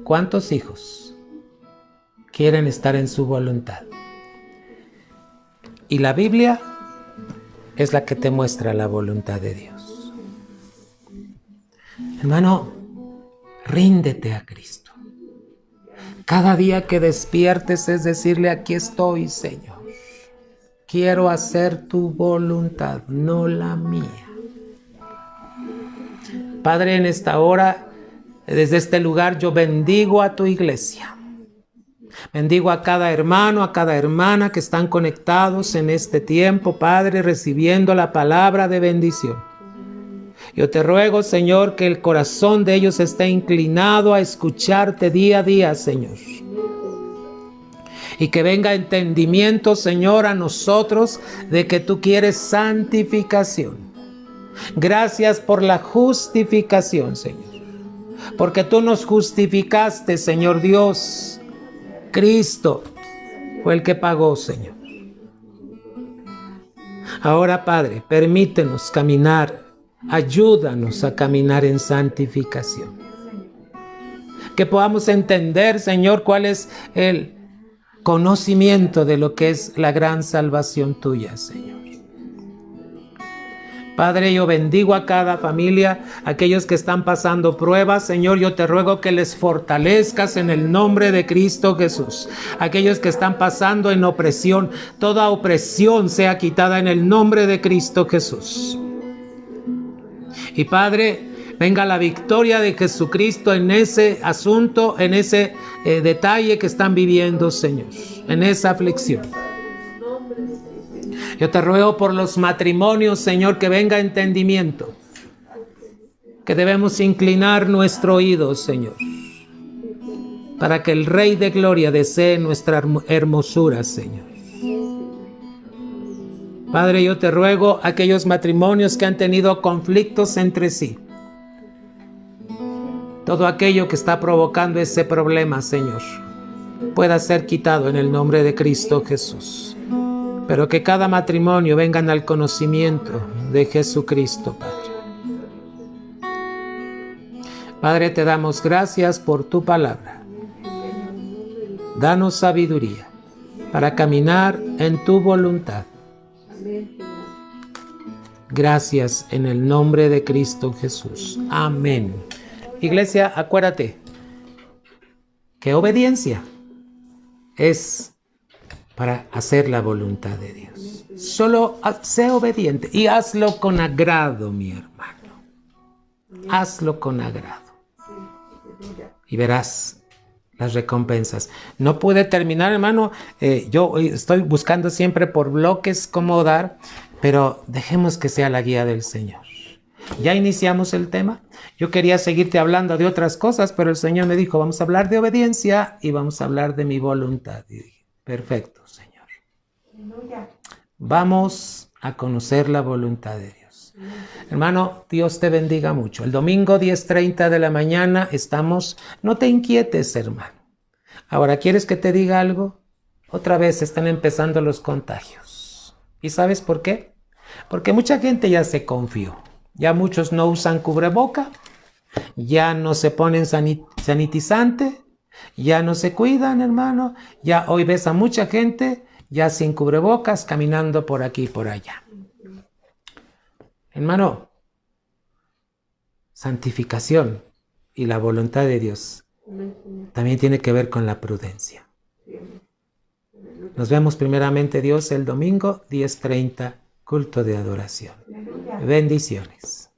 cuántos hijos quieren estar en su voluntad. Y la Biblia es la que te muestra la voluntad de Dios. Hermano, ríndete a Cristo. Cada día que despiertes es decirle, aquí estoy, Señor. Quiero hacer tu voluntad, no la mía. Padre, en esta hora, desde este lugar, yo bendigo a tu iglesia. Bendigo a cada hermano, a cada hermana que están conectados en este tiempo, Padre, recibiendo la palabra de bendición. Yo te ruego, Señor, que el corazón de ellos esté inclinado a escucharte día a día, Señor. Y que venga entendimiento, Señor, a nosotros de que tú quieres santificación. Gracias por la justificación, Señor. Porque tú nos justificaste, Señor Dios. Cristo fue el que pagó, Señor. Ahora, Padre, permítenos caminar. Ayúdanos a caminar en santificación. Que podamos entender, Señor, cuál es el conocimiento de lo que es la gran salvación tuya, Señor. Padre, yo bendigo a cada familia, aquellos que están pasando pruebas. Señor, yo te ruego que les fortalezcas en el nombre de Cristo Jesús. Aquellos que están pasando en opresión, toda opresión sea quitada en el nombre de Cristo Jesús. Y Padre, venga la victoria de Jesucristo en ese asunto, en ese detalle que están viviendo, Señor, en esa aflicción. Yo te ruego por los matrimonios, Señor, que venga entendimiento, que debemos inclinar nuestro oído, Señor, para que el Rey de Gloria desee nuestra hermosura, Señor. Padre, yo te ruego a aquellos matrimonios que han tenido conflictos entre sí. Todo aquello que está provocando ese problema, Señor, pueda ser quitado en el nombre de Cristo Jesús. Pero que cada matrimonio vengan al conocimiento de Jesucristo, Padre. Padre, te damos gracias por tu palabra. Danos sabiduría para caminar en tu voluntad. Gracias en el nombre de Cristo Jesús. Amén. Iglesia, acuérdate que obediencia es para hacer la voluntad de Dios. Solo sé obediente y hazlo con agrado, mi hermano. Hazlo con agrado. Y verás las recompensas. No pude terminar, hermano. Yo estoy buscando siempre por bloques cómo dar, pero dejemos que sea la guía del Señor. Ya iniciamos el tema. Yo quería seguirte hablando de otras cosas, pero el Señor me dijo, vamos a hablar de obediencia y vamos a hablar de mi voluntad. Y dije, perfecto, Señor. Vamos a conocer la voluntad de Dios. Hermano, Dios te bendiga mucho. El domingo 10:30 de la mañana estamos. No te inquietes, hermano. Ahora, ¿quieres que te diga algo? Otra vez están empezando los contagios. ¿Y sabes por qué? Porque mucha gente ya se confió. Ya muchos no usan cubreboca, ya no se ponen sanitizante, ya no se cuidan, hermano. Ya hoy ves a mucha gente ya sin cubrebocas caminando por aquí y por allá. Hermano, santificación y la voluntad de Dios también tiene que ver con la prudencia. Nos vemos primeramente, Dios, el domingo 10:30, culto de adoración. Bendiciones.